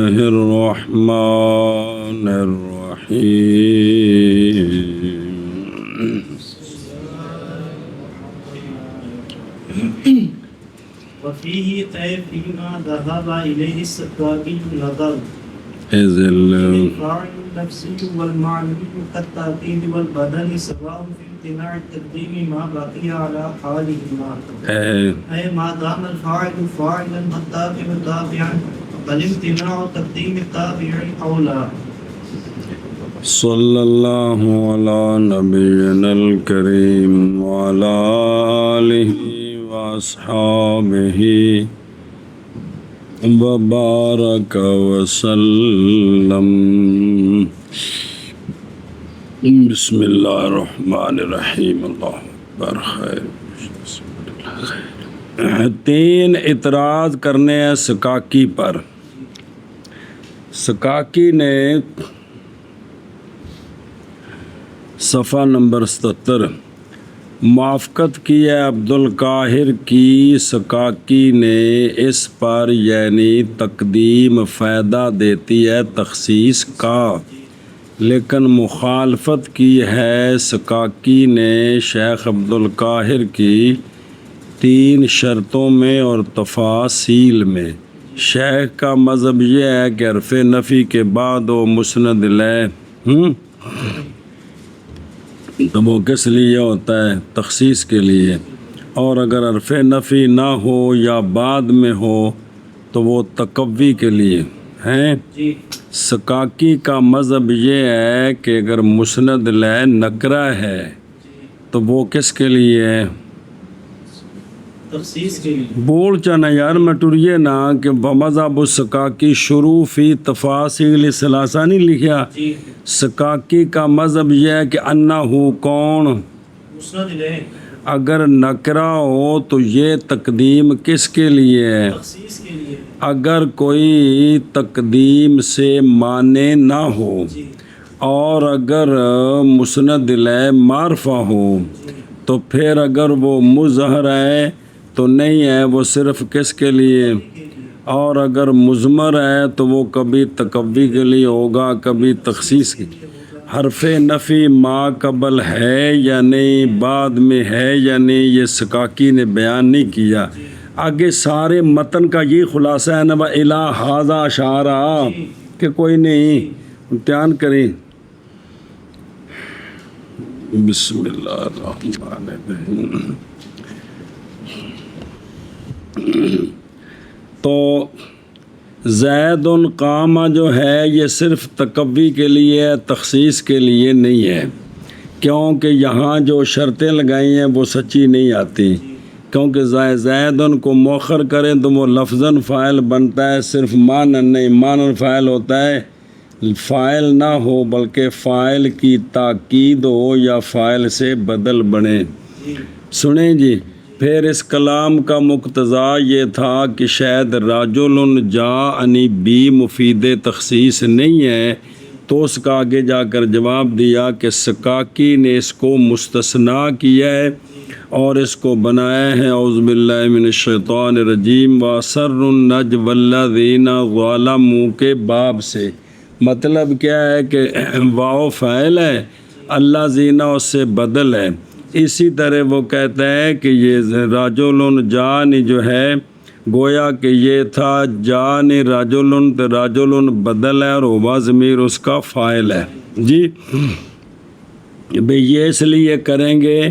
الله الرحمن الرحيم وفيه فيما ذهب إليه السكاكي النظر إذ الفاعل النفسي والمعنوي كالتأكيد والبدن سواء في امتناع التقديم ما بقي على حالهما أي ما دام الفاعل فاعلا والتابع تابعا فالامتناع تقديم التابع أولى. صلی اللہ علی نبینا الکریم وعلی آلہ واصحابہ وبارک وسلم. بسم اللہ الرحمن الرحیم. اللہ اکبر. خیر. 3 اعتراض کرنے ہیں سکاکی پر. سکاکی نے صفحہ نمبر 77 موافقت کی ہے عبدالقاہر کی. سکاکی نے اس پر یعنی تقدیم فائدہ دیتی ہے تخصیص کا، لیکن مخالفت کی ہے سکاکی نے شیخ عبدالقاہر کی 3 شرطوں میں اور تفاصیل میں. شیخ کا مذہب یہ ہے کہ حرف نفی کے بعد وہ مسند لے تو وہ کس لیے ہوتا ہے؟ تخصیص کے لیے. اور اگر حرف نفی نہ ہو یا بعد میں ہو تو وہ تقوی کے لیے ہیں. سکاکی کا مذہب یہ ہے کہ اگر مسند لے نکرہ ہے تو وہ کس کے لیے ہے؟ تخصیص کے لیے. بول چانا یار میں ٹریے نا کہ مذہب السکاکی شروع فی تفاصیل ثلاثہ نہیں لکھیا. سکاکی کا مذہب یہ ہے کہ انہو کون مسند لے اگر نکرہ ہو تو یہ تقدیم کس کے لیے ہے؟ تخصیص کے لیے. اگر کوئی تقدیم سے مانے نہ ہو اور اگر مسند لے معرفہ ہو تو پھر اگر وہ مظہر ہے تو نہیں ہے، وہ صرف کس کے لیے؟ اور اگر مضمر ہے تو وہ کبھی تقوی کے لیے ہوگا کبھی تخصیص کے لیے. حرف نفی ما قبل ہے یا نہیں، بعد میں ہے یا نہیں، یہ سکاکی نے بیان نہیں کیا. آگے سارے متن کا یہ خلاصہ ہے نا الہ ھذا اشارہ کہ کوئی نہیں. امتحان کریں. بسم اللہ الرحمن الرحیم. تو زید قامہ جو ہے یہ صرف تقوی کے لیے ہے، تخصیص کے لیے نہیں ہے، کیونکہ یہاں جو شرطیں لگائی ہیں وہ سچی نہیں آتی. کیونکہ زید کو مؤخر کریں تو وہ لفظاً فاعل بنتا ہے، صرف مانن نہیں. مانن فاعل ہوتا ہے فاعل نہ ہو بلکہ فاعل کی تاکید ہو یا فاعل سے بدل بنے. سنیں جی. پھر اس کلام کا مقتضا یہ تھا کہ شاید رجل جاءنی بھی مفید تخصیص نہیں ہے، تو اس کا آگے جا کر جواب دیا کہ سکاکی نے اس کو مستثنیٰ کیا ہے اور اس کو بنایا ہے اعوذ باللہ من الشیطان الرجیم وَأَسَرُّ النَّجْوَ الَّذِينَ ظَلَمُوا کے باب سے. مطلب کیا ہے کہ واو فاعل ہے، اللہ زینہ اس سے بدل ہے. اسی طرح وہ کہتا ہے کہ یہ رجل جان جو ہے گویا کہ یہ تھا جان رجل، تو رجل بدل ہے اور ہوا ضمیر اس کا فاعل ہے. جی بھئی یہ اس لیے کریں گے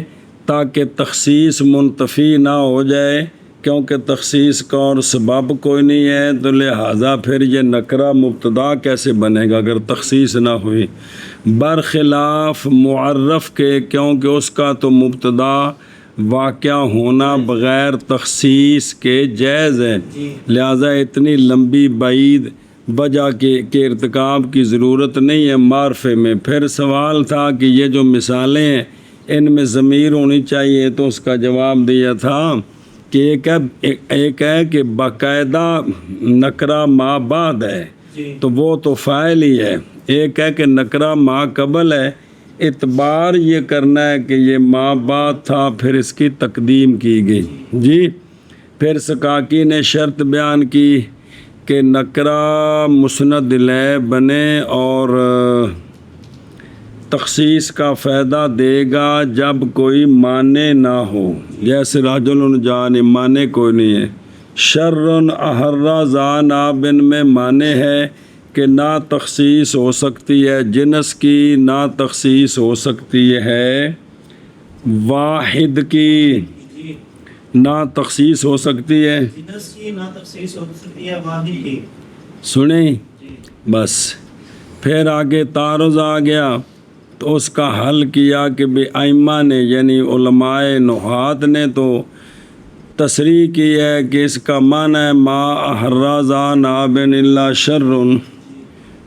تاکہ تخصیص منتفی نہ ہو جائے، کیونکہ تخصیص کا اور سبب کوئی نہیں ہے، تو لہٰذا پھر یہ نکرہ مبتدا کیسے بنے گا اگر تخصیص نہ ہوئی، برخلاف معرف کے، کیونکہ اس کا تو مبتدا واقع ہونا بغیر تخصیص کے جائز ہے. لہٰذا اتنی لمبی بعید وجہ کے ارتکاب کی ضرورت نہیں ہے معرفے میں. پھر سوال تھا کہ یہ جو مثالیں ہیں ان میں ضمیر ہونی چاہیے، تو اس کا جواب دیا تھا کہ ایک ہے کہ باقاعدہ نکرہ ما بعد ہے تو وہ تو فاعل ہی ہے. ایک ہے کہ نکرہ ما قبل ہے، اعتبار یہ کرنا ہے کہ یہ ما بعد تھا پھر اس کی تقدیم کی گئی. جی پھر سکاکی نے شرط بیان کی کہ نکرہ مسند لے بنے اور تخصیص کا فائدہ دے گا جب کوئی معنی نہ ہو، جیسے رجل جان معنی کوئی نہیں ہے. شر احر ذا نابن میں معنی ہے کہ نہ تخصیص ہو سکتی ہے جنس کی، نہ تخصیص ہو سکتی ہے واحد کی، جی نہ تخصیص ہو سکتی ہے. جنس کی نہ تخصیص ہو سکتی ہے واحد کی. سنیں جی بس. پھر آگے تعارض آ گیا تو اس کا حل کیا کہ بے ائمہ نے یعنی علماء نحات نے تو تصریح کی ہے کہ اس کا معنی ہے ما احرزا نابن اللہ شر،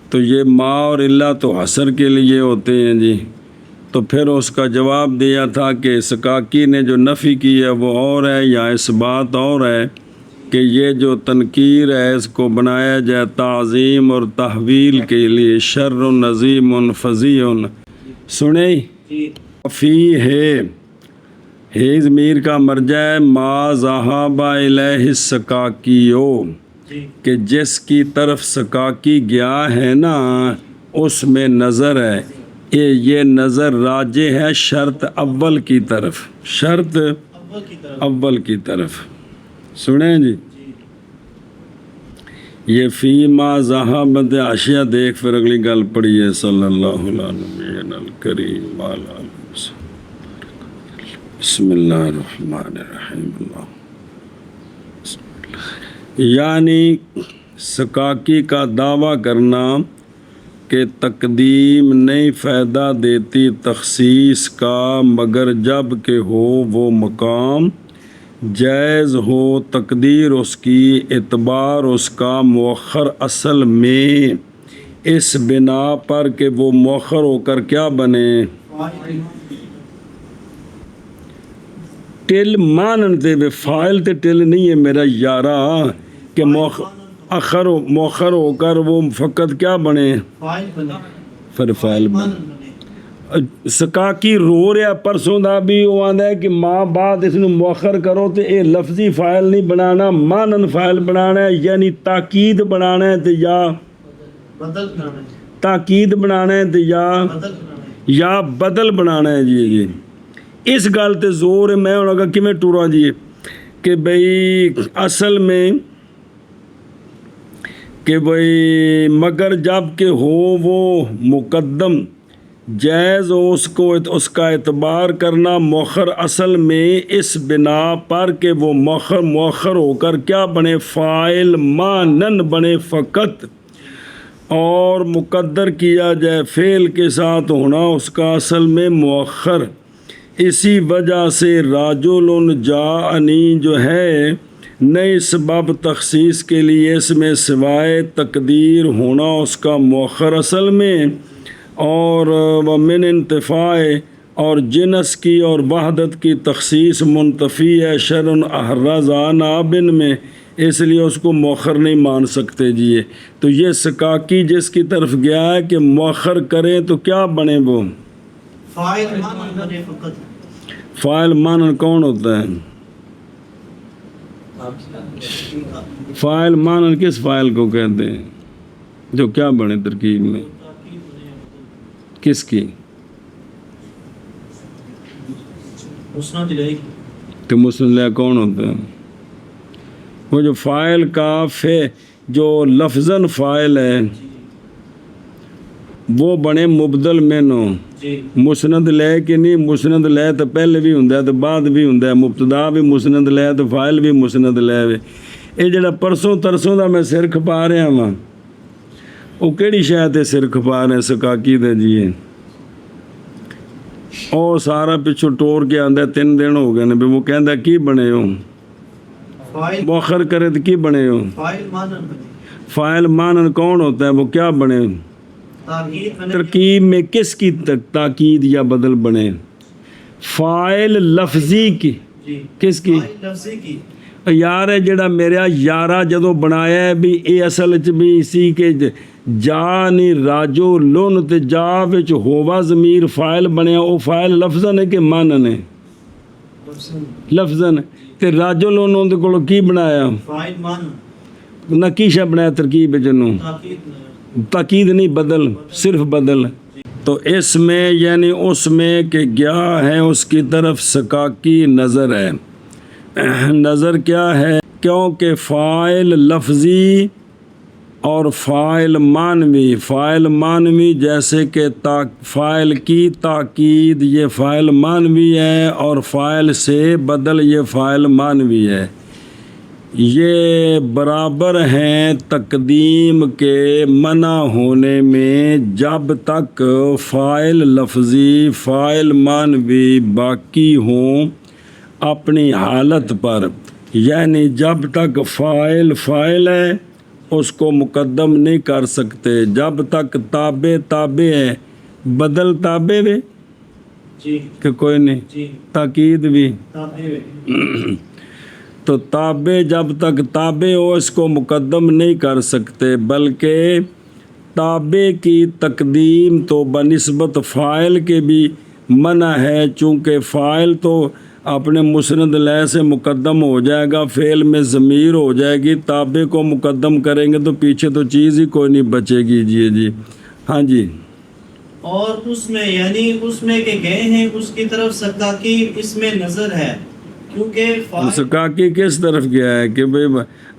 تو یہ ما اور اللہ تو حصر کے لیے ہوتے ہیں جی. تو پھر اس کا جواب دیا تھا کہ سکاکی نے جو نفی کی ہے وہ اور ہے یا اس بات اور ہے کہ یہ جو تنکیر ہے اس کو بنایا جائے تعظیم اور تحویل کے لیے. شر نظیم فضیع. سنیں جی فی ہے ضمیر کا مرجع ہے ما ذہب الیہ السکاکیو، جی کہ جس کی طرف سکاکی گیا ہے نا اس میں نظر ہے. یہ نظر راجع ہے شرط اول کی طرف، شرط اول کی طرف. اول کی طرف. سنیں جی جی یہ فی ما ذہب اشیاء دیکھ پھر اگلی گل پڑھی ہے. صلی اللہ علیہ نبی الکریم وعلی آلہ وصحبہ. بسم اللہ الرحمن الرحیم. یعنی سکاکی کا دعویٰ کرنا کہ تقدیم نہیں فائدہ دیتی تخصیص کا مگر جب کہ ہو وہ مقام جائز ہو تقدیر اس کی، اعتبار اس کا مؤخر اصل میں، اس بنا پر کہ وہ مؤخر ہو کر کیا بنے. ٹل مانن تے فائل تے ٹل نہیں ہے میرا یارا کہ مؤخر ہو کر وہ فقط کیا بنے فائل بنے. پھر فائل بنے. بنے. سکاکی رو رہا پرسوں دا بھی وہ آندا ہے کہ ماں بعد اس نو مؤخر کرو تے اے لفظی فائل نہیں بنانا، مانن فائل بنانا ہے، یعنی تاکید بنانا ہے تے یا بدل کرنا ہے. تاکید بنانا ہے تے یا بدل کرنا ہے. یا بدل بنانا ہے. جی اس گل تے زور ہے. میں انہوں کا کیویں ٹورا جی کہ بھئی اصل میں کہ بھئی مگر جب کہ ہو وہ مقدم جائز ہو اس کا اعتبار کرنا مؤخر اصل میں، اس بنا پر کہ وہ مؤخر ہو کر کیا بنے فاعل مانن بنے فقط، اور مقدر کیا جائے فعل کے ساتھ ہونا اس کا اصل میں مؤخر. اسی وجہ سے راجل جاءنی جو ہے نئے سبب تخصیص کے لیے اس میں سوائے تقدیر ہونا اس کا مؤخر اصل میں، اور ومن انتفاع اور جنس کی اور وحدت کی تخصیص منتفی ہے شر احرز نابن میں، اس لیے اس کو مؤخر نہیں مان سکتے. جی تو یہ سکاکی جس کی طرف گیا ہے کہ مؤخر کریں تو کیا بنے وہ فائل مانن بنے فقط. فائل مانن کون ہوتا ہے؟ فائل مانن کس فائل کو کہتے ہیں جو کیا بنے ترکیب میں کس کی؟ مسند الیہ. تو مسند الیہ کون ہوتا ہے؟ وہ جو فائل کا جو لفظاً فائل ہے وہ بنے مبدل منہ. جی مسند لے کے نہیں، مسند لے تو پہلے بھی ہوندا ہے تو بعد بھی ہوندا ہے، مبتدا بھی مسند لے تو فائل بھی مسند لے. یہ جڑا پرسوں ترسوں دا میں سر کھپا رہا ہاں وہ کیڑی شے تے سر کھپا رہے سکاکی دے. جی او سارا پچھو ٹور کے آندا 3 دن ہو گئے نے بھی وہ کہندا کی بنے ہو فائل مؤخر کرے تو کی بنے ہو. فائل مانن بنے. فائل مانن کون ہوتا ہے وہ کیا بنے؟ تاکید بنے. ترکیب میں کس کی تاکید یا بدل بنے؟ فائل لفظی کی. جی کس کی؟ فائل لفظی کی. یار ہے جڑا میرا یارا جدو بنایا ہے بھی اے اصل چ بھی اسی کے جا نہیں راجو لن تے جا وچ ہوا ضمیر فائل بنیا، او فائل لفظاً ہے کہ مانن ہے؟ لفظاً. تے راجو لن اون دے کولوں کی بنایا؟ فائل مانن. نکیشہ بنایا ترکیب جنوں تاکید تاکید نہیں بدل صرف بدل تو اس میں یعنی اس میں کہ گیا ہے اس کی طرف سکاکی نظر ہے نظر کیا ہے کیونکہ فاعل لفظی اور فاعل معنوی جیسے کہ فاعل کی تاکید یہ فاعل معنوی ہے اور فاعل سے بدل یہ فاعل معنوی ہے یہ برابر ہیں تقدیم کے منع ہونے میں جب تک فاعل لفظی فاعل معنوی باقی ہوں اپنی حالت پر یعنی جب تک فاعل ہے اس کو مقدم نہیں کر سکتے جب تک تابع ہے بدل تابع بھی جی کہ کوئی نہیں جی تاکید بھی تابع تو تابع جب تک تابع ہو اس کو مقدم نہیں کر سکتے بلکہ تابع کی تقدیم تو بنسبت فاعل کے بھی منع ہے چونکہ فاعل تو اپنے مسند لے سے مقدم ہو جائے گا فعل میں ضمیر ہو جائے گی تابع کو مقدم کریں گے تو پیچھے تو چیز ہی کوئی نہیں بچے گی جی ہاں جی اور اس میں یعنی اس میں کہ گئے ہیں اس کی طرف سکاکی اس میں نظر ہے کیونکہ سکاکی کس طرف گیا ہے کہ بھئی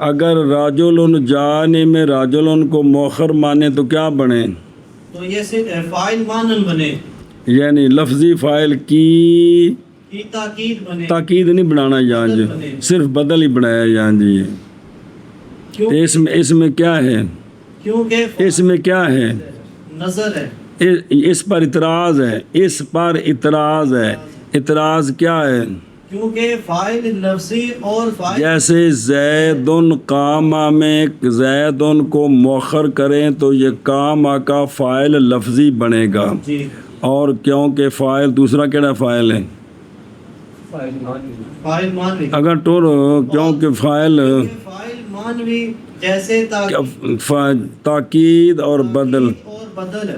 اگر راجل جانے میں راجل کو مؤخر مانے تو کیا بنے تو یہ صرف فاعل مانن بنے یعنی لفظی فاعل کی تاکید بنے تاکید نہیں بنانا یہاں جی صرف بدل ہی بنایا یہاں جی اس میں کیا ہے کیونکہ اس میں کیا ہے نظر ہے اس پر اعتراض ہے اعتراض کیا ہے کیونکہ فاعل لفظی اور فاعل جیسے زیدن قام میں زیدن کو مؤخر کریں تو یہ قام کا فاعل لفظی بنے گا جی اور کیونکہ فاعل دوسرا کیڑا فاعل ہے فاعل مانوی اگر ٹور کیونکہ فاعل مانوی جیسے تاکید اور بدل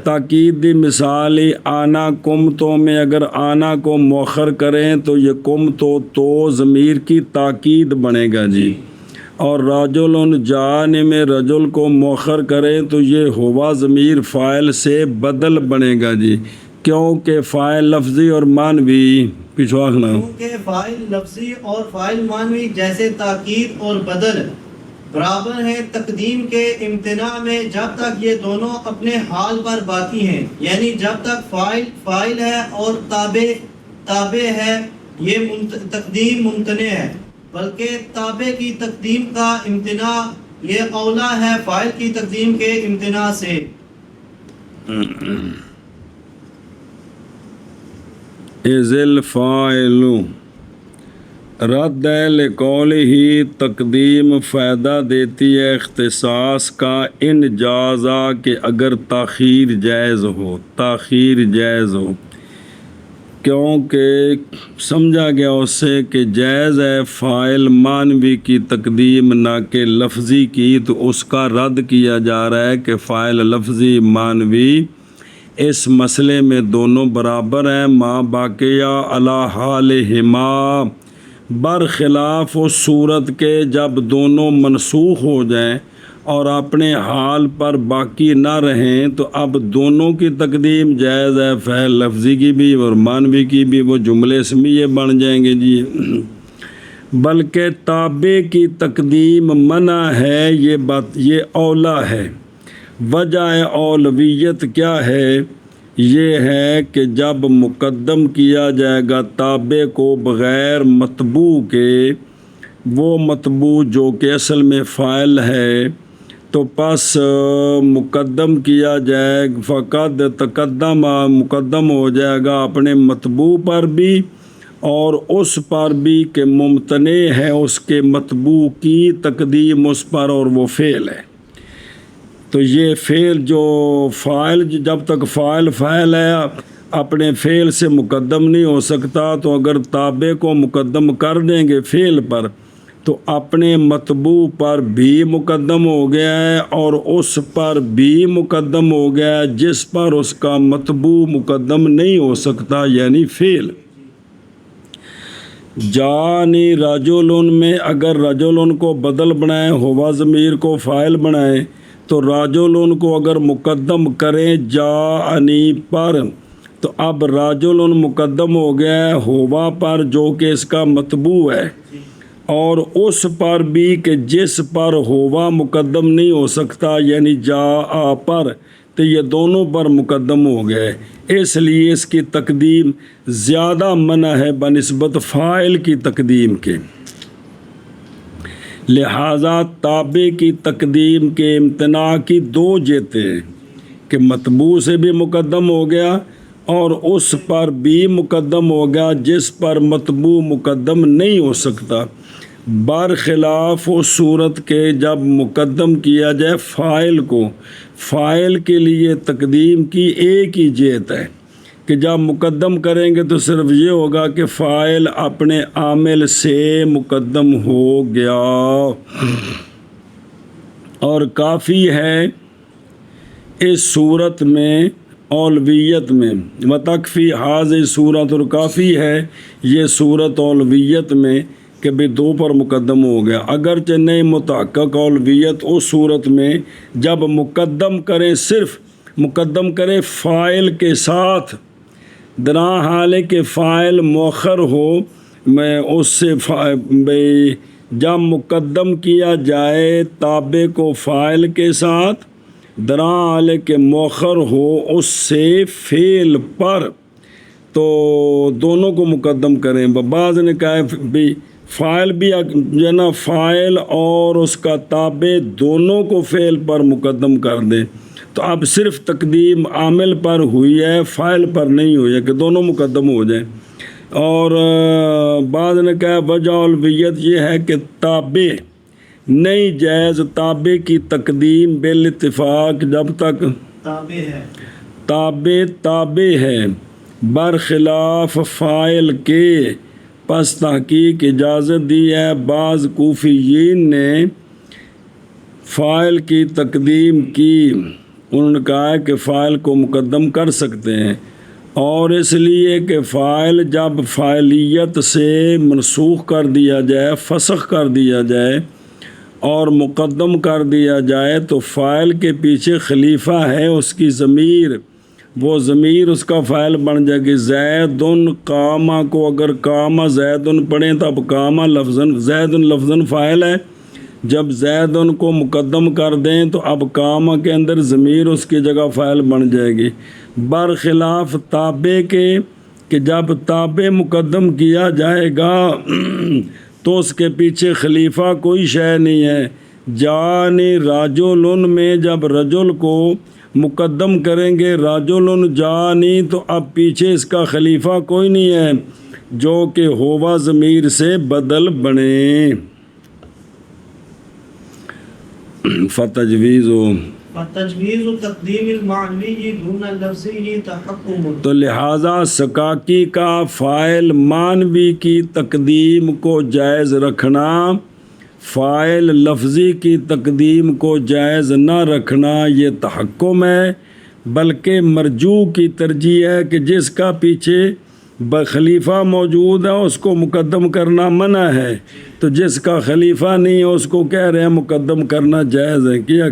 تاکید دی مثال آنا کم تو میں اگر آنا کو مؤخر کریں تو یہ کم تو ضمیر کی تاکید بنے گا جی اور رجل جان میں رجل کو مؤخر کریں تو یہ ہوا ضمیر فاعل سے بدل بنے گا جی کیونکہ فاعل لفظی اور معنوی پچھواخنا کیونکہ فاعل لفظی اور فاعل معنوی جیسے تاکید اور بدل برابر ہیں تقدیم کے امتناع میں جب تک یہ دونوں اپنے حال پر باقی ہیں یعنی جب تک فاعل ہے اور تابع ہے یہ تقدیم ممتنع ہے بلکہ تابع کی تقدیم کا امتناع یہ اولا ہے فاعل کی تقدیم کے امتناع سے ازل فاعل رد لقول ہی تقدیم فائدہ دیتی ہے اختصاص کا ان جازا کہ اگر تاخیر جائز ہو کیونکہ سمجھا گیا اس سے کہ جائز ہے فاعل معنوی کی تقدیم نہ کہ لفظی کی تو اس کا رد کیا جا رہا ہے کہ فاعل لفظی معنوی اس مسئلے میں دونوں برابر ہیں ما باقیہ علی حالہما برخلاف اس صورت کے جب دونوں منسوخ ہو جائیں اور اپنے حال پر باقی نہ رہیں تو اب دونوں کی تقدیم جائز ہے فعل لفظی کی بھی اور معنوی کی بھی وہ جملے اسمیہ بن جائیں گے جی بلکہ تابع کی تقدیم منع ہے یہ اولا ہے وجہ اولویت کیا ہے یہ ہے کہ جب مقدم کیا جائے گا تابع کو بغیر مطبوع کے وہ مطبوع جو کہ اصل میں فاعل ہے تو پس مقدم کیا جائے فقط مقدم ہو جائے گا اپنے مطبوع پر بھی اور اس پر بھی کہ ممتنع ہے اس کے مطبوع کی تقدیم اس پر اور وہ فعل ہے تو یہ فعل جو فاعل جب تک فاعل ہے اپنے فعل سے مقدم نہیں ہو سکتا تو اگر تابع کو مقدم کر دیں گے فعل پر تو اپنے مطبوع پر بھی مقدم ہو گیا ہے اور اس پر بھی مقدم ہو گیا ہے جس پر اس کا مطبوع مقدم نہیں ہو سکتا یعنی فعل جانی رجلن میں اگر رجلن کو بدل بنائیں، ہوا ضمیر کو فاعل بنائیں، تو رجلن کو اگر مقدم کریں جانی پر، تو اب رجلن مقدم ہو گیا ہے ہوا پر جو کہ اس کا متبوع ہے، اور اس پر بھی کہ جس پر ہوا مقدم نہیں ہو سکتا، یعنی جا پر، تو یہ دونوں پر مقدم ہو گئے، اس لیے اس کی تقدیم زیادہ منع ہے بنسبت فاعل کی تقدیم کے۔ لہذا تابع کی تقدیم کے امتناع کی دو جہتیں ہیں کہ متبوع سے بھی مقدم ہو گیا اور اس پر بھی مقدم ہو گیا جس پر متبوع مقدم نہیں ہو سکتا، برخلاف اس صورت کے جب مقدم کیا جائے فاعل کو۔ فاعل کے لیے تقدیم کی ایک ہی جہت ہے کہ جب مقدم کریں گے تو صرف یہ ہوگا کہ فاعل اپنے عامل سے مقدم ہو گیا، اور کافی ہے اس صورت میں اولویت میں، وتکفی حاضر صورت، اور کافی ہے یہ صورت اولویت میں کہ بھی دو پر مقدم ہو گیا، اگرچہ نہیں متحقق اولویت اس صورت میں جب مقدم کریں، صرف مقدم کریں فاعل کے ساتھ، درا حال کہ فاعل مؤخر ہو، میں اس سے جب مقدم کیا جائے تابع کو فاعل کے ساتھ، درا حال کہ مؤخر ہو اس سے فعل پر، تو دونوں کو مقدم کریں۔ بعض نے کہا ہے بھی فاعل بھی جو نا فاعل اور اس کا تابع دونوں کو فعل پر مقدم کر دیں، تو اب صرف تقدیم عامل پر ہوئی ہے، فاعل پر نہیں ہوئی ہے کہ دونوں مقدم ہو جائیں۔ اور بعض نے کہا وجہ اولویت یہ ہے کہ تابع نہیں جائز، تابع کی تقدیم بالاتفاق جب تک تابع ہے برخلاف فاعل کے، پس تحقیق اجازت دی ہے۔ بعض کوفیین نے فاعل کی تقدیم کی، انہوں نے کہا ہے کہ فاعل کو مقدم کر سکتے ہیں، اور اس لیے کہ فاعل جب فاعلیت سے منسوخ کر دیا جائے، فسخ کر دیا جائے اور مقدم کر دیا جائے، تو فاعل کے پیچھے خلیفہ ہے اس کی ضمیر، وہ ضمیر اس کا فاعل بن جائے گی۔ زیدن قامہ کو اگر قامہ زیدن پڑھیں تو اب قامہ لفظاً، زیدن لفظاً فاعل ہے، جب زیدن کو مقدم کر دیں تو اب قامہ کے اندر ضمیر اس کی جگہ فاعل بن جائے گی، برخلاف تابع کے کہ جب تابع مقدم کیا جائے گا تو اس کے پیچھے خلیفہ کوئی شے نہیں ہے۔ جانی رجلن میں جب رجل کو مقدم کریں گے رجلن جانی، تو اب پیچھے اس کا خلیفہ کوئی نہیں ہے جو کہ ہوا ضمیر سے بدل بنے۔ فتجویز تقدیم المعنوی دون اللفظی تحکم، تو لہذا سکاکی کا فاعل معنوی کی تقدیم کو جائز رکھنا، فاعل لفظی کی تقدیم کو جائز نہ رکھنا یہ تحکم ہے، بلکہ مرجوع کی ترجیح ہے کہ جس کا پیچھے خلیفہ موجود ہے اس کو مقدم کرنا منع ہے، تو جس کا خلیفہ نہیں ہے اس کو کہہ رہے ہیں مقدم کرنا جائز ہے۔ کیا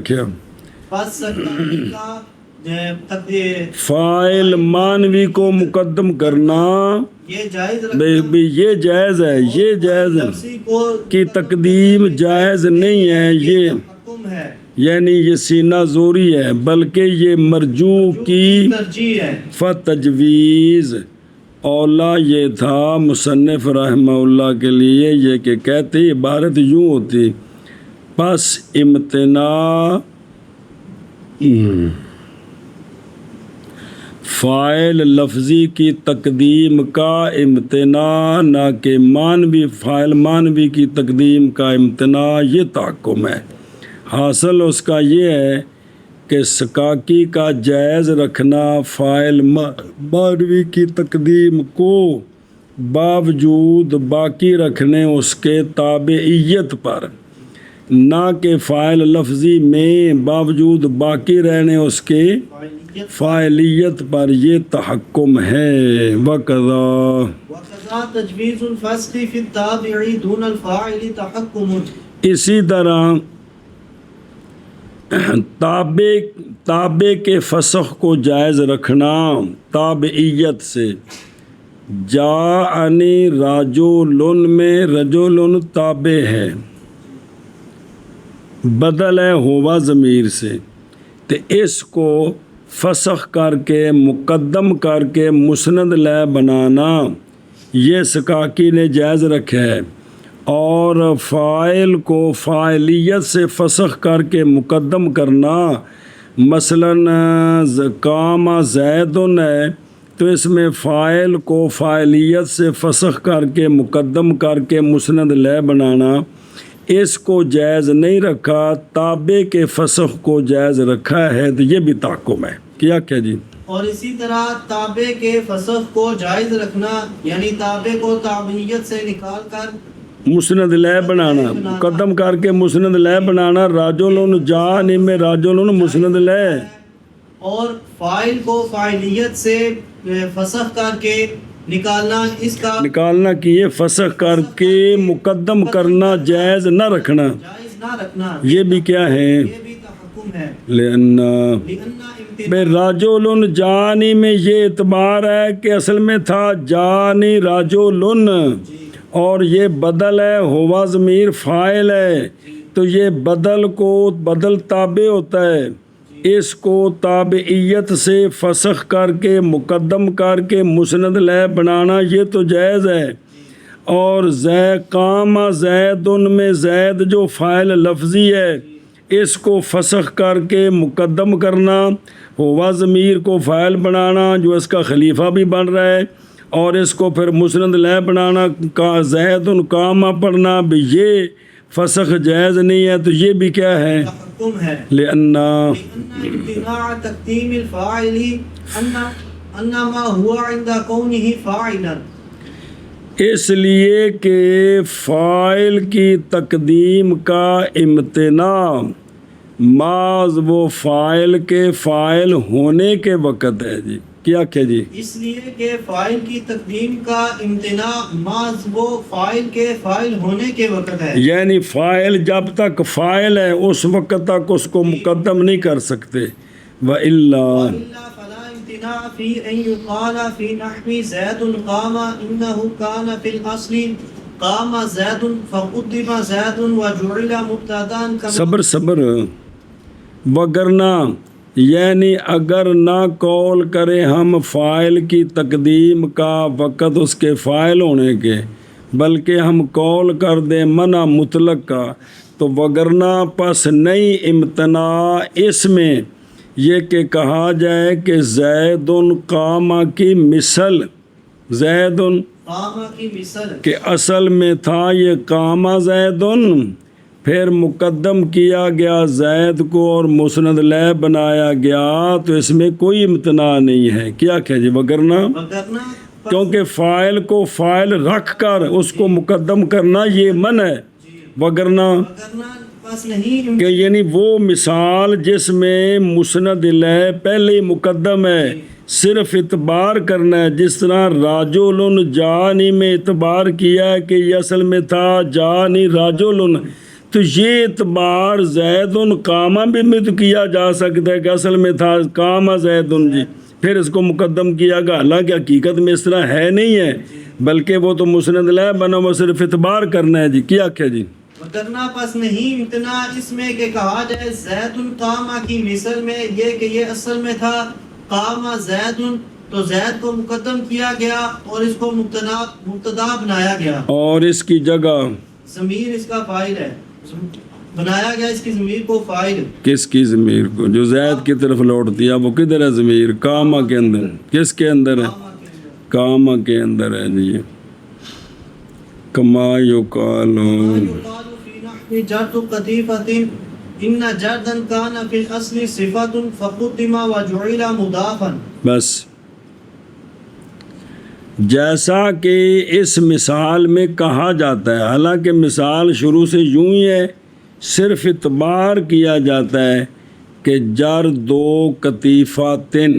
فاعل معنوی کو مقدم کرنا یہ جائز ہے، یہ جائز ہے کی تقدیم جائز نہیں ہے، یہ یعنی یہ سینہ زوری ہے، بلکہ یہ مرجوع کی فتجویز اولا یہ تھا مصنف رحمہ اللہ کے لیے یہ کہ کہتے عبارت یوں ہوتی، پس امتناع فاعل لفظی کی تقدیم کا امتناع، نہ کہ معنوی فاعل معنوی کی تقدیم کا امتناع، یہ تحکم ہے۔ حاصل اس کا یہ ہے کہ سکاکی کا جائز رکھنا فاعل معنوی کی تقدیم کو باوجود باقی رکھنے اس کے تابعیت پر، نہ کہ فاعل لفظی میں باوجود باقی رہنے اس کے فاعلیت پر، یہ تحکم ہے۔ وَقَضَى وكذا تجويز الفسخ في التابع دون الفاعل تحكم. اسی طرح تابع کے فسخ کو جائز رکھنا تابعیت سے. جاءنی رجل میں رجل تابع ہے، بدل ہے ہوا ضمیر سے، تو اس کو فسخ کر کے مقدم کر کے مسند لے بنانا یہ سکاکی نے جائز رکھا ہے. اور فاعل کو فاعلیت سے فسخ کر کے مقدم کرنا، مثلاً قام زید ہے تو اس میں فاعل کو فاعلیت سے فسخ کر کے مقدم کر کے مسند لے بنانا اس کو جائز نہیں رکھا، تابع کے فسخ کو جائز رکھا ہے. تو یہ بھی تحکم ہے. کیا جی؟ اور اسی طرح تابع کے فسخ کو جائز رکھنا یعنی تابع کو تابعیت سے نکال کر مسند لے بنانا، مقدم کر کے مسند لے بنانا. راجلن جاءنی میں راجلن مسند لے، اور فاعل کو فاعلیت سے فسخ کر کے نکالنا کیے فسخ کر کے مقدم کرنا جائز نہ رکھنا. یہ بھی کیا ہے؟ راجلن جانی میں یہ اعتبار ہے کہ اصل میں تھا جانی راجلن اور یہ بدل ہے، ہوا ضمیر فاعل ہے، تو یہ بدل تابع ہوتا ہے. اس کو تابعیت سے فسخ کر کے مقدم کر کے مسند لے بنانا یہ تو جائز ہے. اور قام زیدن میں زید جو فاعل لفظی ہے اس کو فسخ کر کے مقدم کرنا، ہوا ضمیر کو فاعل بنانا جو اس کا خلیفہ بھی بن رہا ہے، اور اس کو پھر مسند لے بنانا زیدن قام پڑھنا بھی یہ فسخ جائز نہیں ہے. تو یہ بھی کیا ہے؟ لأن امتناع تقدیم الفاعل انما هو عند كونه فاعلا، اس لیے کہ فاعل کی تقدیم کا امتناع محض وہ فاعل کے فاعل ہونے کے وقت ہے. جی کیا جی؟ اس لیے کہ فاعل کی تقدیم کا امتناع محض وہ فاعل کے فاعل ہونے کے وقت ہے. یعنی فاعل جب تک فاعل ہے اس وقت تک اس کو مقدم نہیں کر سکتے. وَإِلَّا فلا امتناع في ان يقال في نحو زید قام انه كان في الاصل قام زید فقدم زید وجعل مبتدا. صبر وگرنہ یعنی اگر نہ قول کریں ہم فاعل کی تقدیم کا وقت اس کے فاعل ہونے کے، بلکہ ہم قول کر دیں منع مطلق کا، تو وگرنہ پس نہیں امتناع اس میں یہ کہ کہا جائے کہ زید قام کی مثل، زید کہ اصل میں تھا یہ قام زید، پھر مقدم کیا گیا زید کو اور مسند لے بنایا گیا، تو اس میں کوئی امتناع نہیں ہے. کیا جی؟ وگرنہ کیونکہ فاعل کو فاعل رکھ کر اس کو مقدم کرنا یہ من ہے. وگرنہ کہ یعنی وہ مثال جس میں مسند لے پہلے ہی مقدم ہے، صرف اعتبار کرنا ہے، جس طرح راجلن جانی میں اعتبار کیا ہے کہ یہ اصل میں تھا جانی راجلن، تو یہ اعتبار زیدن قامہ بھی تو کیا جا سکتا ہے کہ اصل میں تھا قامہ زیدن جی، پھر اس کو مقدم کیا گیا، حالانکہ حقیقت میں اس طرح ہے نہیں ہے، بلکہ وہ تو مسند لے بنا، وہ صرف اعتبار کرنا ہے. جی کیا جی؟ وگرنہ پس نہیں امتناع اس میں کہ کہا جائے زید قامہ کی مثل میں یہ کہ یہ اصل میں تھا قامہ زید، تو زید کو مقدم کیا گیا اور اس کو مبتدا بنایا گیا، اور اس کی جگہ ضمیر اس کا فاعل ہے، بنایا گیا اس کی ضمیر کو فاعل. کس کی ضمیر کو؟ جو زید کی طرف لوٹ دیا وہ کدھر ہے ضمیر؟ قامہ کے اندر. کس کے اندر ہے؟ قامہ کے اندر ہے. جی کما یقال جرد قطیفۃ ان جردا کان فی الاصل صفۃ فقدم وجعل مضافا. بس جیسا کہ اس مثال میں کہا جاتا ہے، حالانکہ مثال شروع سے یوں ہی ہے، صرف اعتبار کیا جاتا ہے کہ جر دو قطیفہ تن،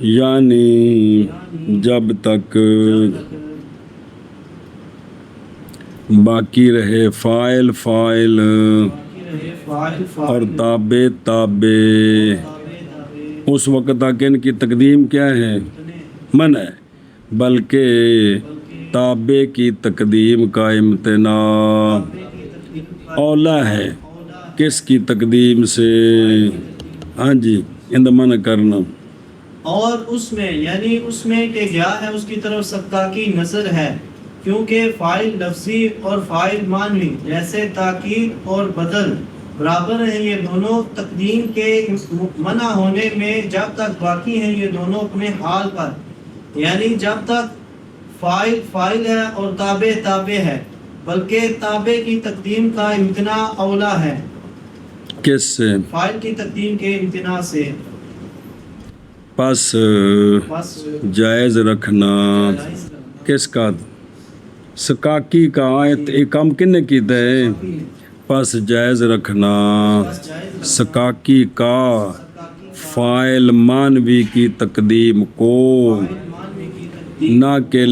یعنی جب تک باقی رہے فاعل فاعل رہے فاعل اور فاعل تابع تابع، اس وقت تک ان کی تقدیم کیا ہے؟ من ہے، بلکہ تابع کی تقدیم کا امتناع اولا ہے کس کی تقدیم سے؟ ہاں جی، اندمن کرنا. اور اس میں یعنی اس میں کہ کیا ہے، اس کی طرف سبقہ کی نظر ہے، کیونکہ فاعل لفظی اور فاعل معنوی جیسے تاکید اور بدل برابر ہیں، یہ دونوں تقدیم کے منع ہونے میں جب تک باقی ہیں یہ دونوں اپنے حال پر، یعنی جب تک فاعل فاعل ہے اور تابع تابع ہے، بلکہ تابع کی تقدیم کا امتناع اولا ہے کس سے؟ فاعل کی تقدیم کے امتناع سے. پس بس جائز رکھنا کس کا؟ سکاکی کا. ایک کام کن کی ہے؟ پس جائز رکھنا سکاکی کا فاعل معنوی کی تقدیم کو، نہ کہ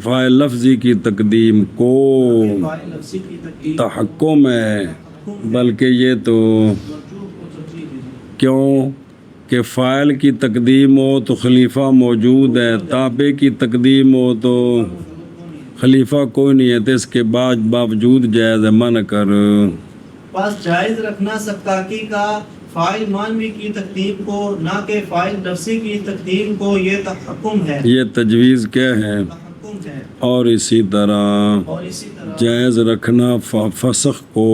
فاعل لفظی کی تقدیم کو تحکم ہے، بلکہ یہ تو کیوں کہ فاعل کی تقدیم ہو تو خلیفہ موجود ہے، تابع کی تقدیم ہو تو خلیفہ کوئی نہیں ہے، تو اس کے باوجود جائز ہے. منع کر. پس جائز رکھنا سکاکی کا فاعل معنوی کی تقدیم کو، نہ کہ فاعل لفظی کی تقدیم کو، یہ تحکم ہے، یہ تجویز کیا ہے؟ تحکم ہے. اور اسی طرح جائز رکھنا فسخ کو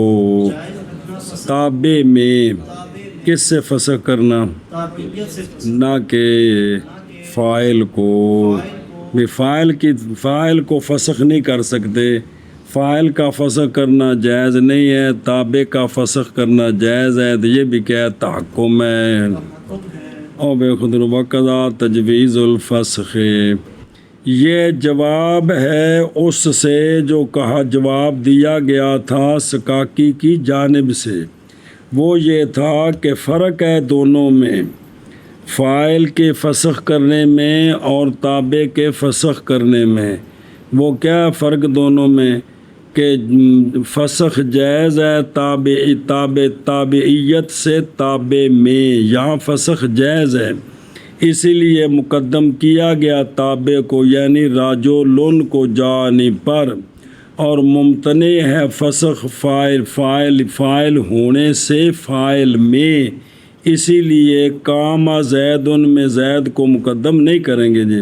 جائز رکھنا تابع میں کس سے فسخ کرنا؟ تابعیت سے نہ کہ فاعل کو. فاعل کو فسخ نہیں کر سکتے، فاعل کا فسخ کرنا جائز نہیں ہے، تابع کا فسخ کرنا جائز ہے، تو یہ بھی کیا ہے؟ تحکم ہے. او بے خود وقضا تجویز الفسخ، یہ جواب ہے اس سے جو کہا جواب دیا گیا تھا سکاکی کی جانب سے، وہ یہ تھا کہ فرق ہے دونوں میں، فاعل کے فسخ کرنے میں اور تابع کے فسخ کرنے میں. وہ کیا فرق دونوں میں؟ کہ فسخ جائز ہے تابعیت سے تابع میں، یہاں فسخ جائز ہے، اسی لیے مقدم کیا گیا تابع کو، یعنی راجولن کو جانب پر، اور ممتنع ہے فسخ فاعل ہونے سے فاعل میں، اسی لیے کام زیدن میں زید کو مقدم نہیں کریں گے. جی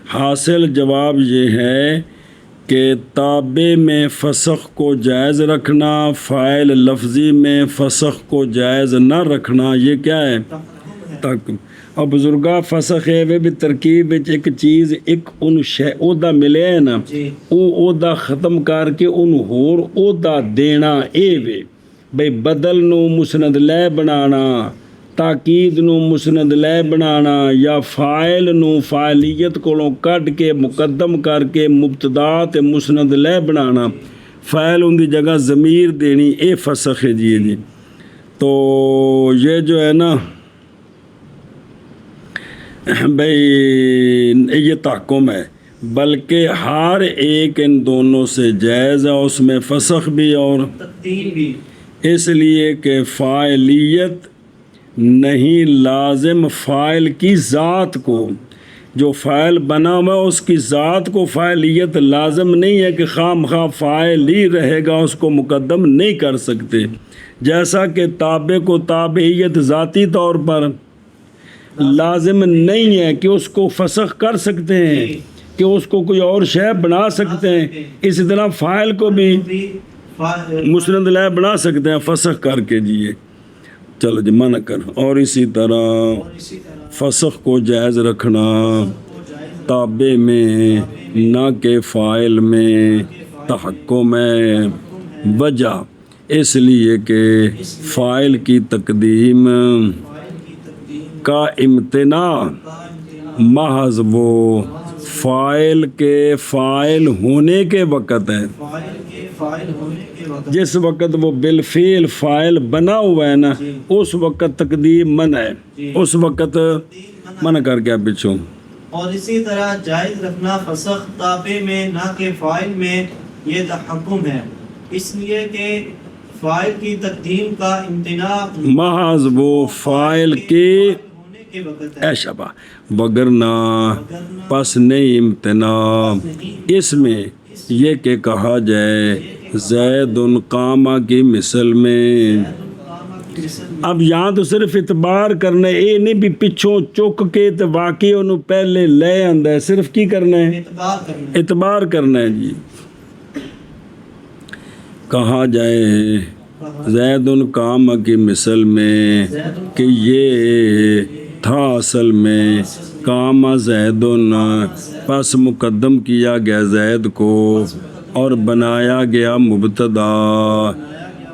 حاصل جواب یہ ہے کہ تابع میں فسخ کو جائز رکھنا، فاعل لفظی میں فسخ کو جائز نہ رکھنا، یہ کیا ہے؟ تک. اور بزرگا فسخ ہے وہ بھی ترکیب ایک چیز ایک ان عہدہ ملے ہے نا، وہ عہدہ ختم کر کے ان ہور عہدہ دینا، اے وے بھئی بدل نو مسند لے بنانا، تاکید نو مسند لے بنانا، یا فاعل نو فاعلیت کولوں کڈ کے مقدم کر کے مبتدا تے مسند لے بنانا، فاعل ان دی جگہ ضمیر دینی، اے فسخ ہے. جی تو یہ جو ہے نا بھئی یہ تحکم ہے، بلکہ ہر ایک ان دونوں سے جائز ہے، اس میں فسخ بھی اور تقدیم بھی، اس لیے کہ فاعلیت نہیں لازم فاعل کی ذات کو، جو فاعل بنا ہوا اس کی ذات کو فاعلیت لازم نہیں ہے کہ خام خواہ فاعل ہی رہے گا، اس کو مقدم نہیں کر سکتے. جیسا کہ تابع کو تابعیت ذاتی طور پر لازم نہیں ہے کہ اس کو فسخ کر سکتے ہیں، کہ اس کو کوئی اور شے بنا سکتے ہیں، اسی طرح فاعل کو بھی مسند لے بنا سکتے ہیں فسخ کر کے. جی چلو جی منع کر. اور اسی طرح فسخ کو جائز رکھنا تابع میں نہ کہ فاعل میں تحکم ہے. وجہ اس لیے کہ فاعل کی تقدیم کا امتناع محض وہ فاعل کے فاعل ہونے کے وقت ہے، فاعل ہونے کے وقت جس وقت وہ بالفعل فاعل بنا ہوا ہے نا اس وقت تقدیم منع ہے، اس وقت منع کر کے پچھوں. اور اسی طرح جائز رکھنا فسخ تابع میں نہ کہ فاعل میں یہ تحکم ہے، اس لیے کہ فاعل کی تقدیم کا امتناع محض وہ فاعل کے ہونے کے وقت ہے، اے شبا وگرنہ پس نہیں امتناع اس میں یہ کہ کہا جائے زید قامہ کی مثل میں. اب یہاں تو صرف اعتبار کرنا ہے، یہ نہیں بھی پچھوں چک کے تو واقعی انہوں پہلے لے آندا ہے، صرف کی کرنا ہے اعتبار کرنا ہے جی. کہا جائے زید قامہ کی مثل میں کہ یہ تھا اصل میں قامہ زید پس مقدم کیا گیا زید کو اور بنایا گیا مبتدا.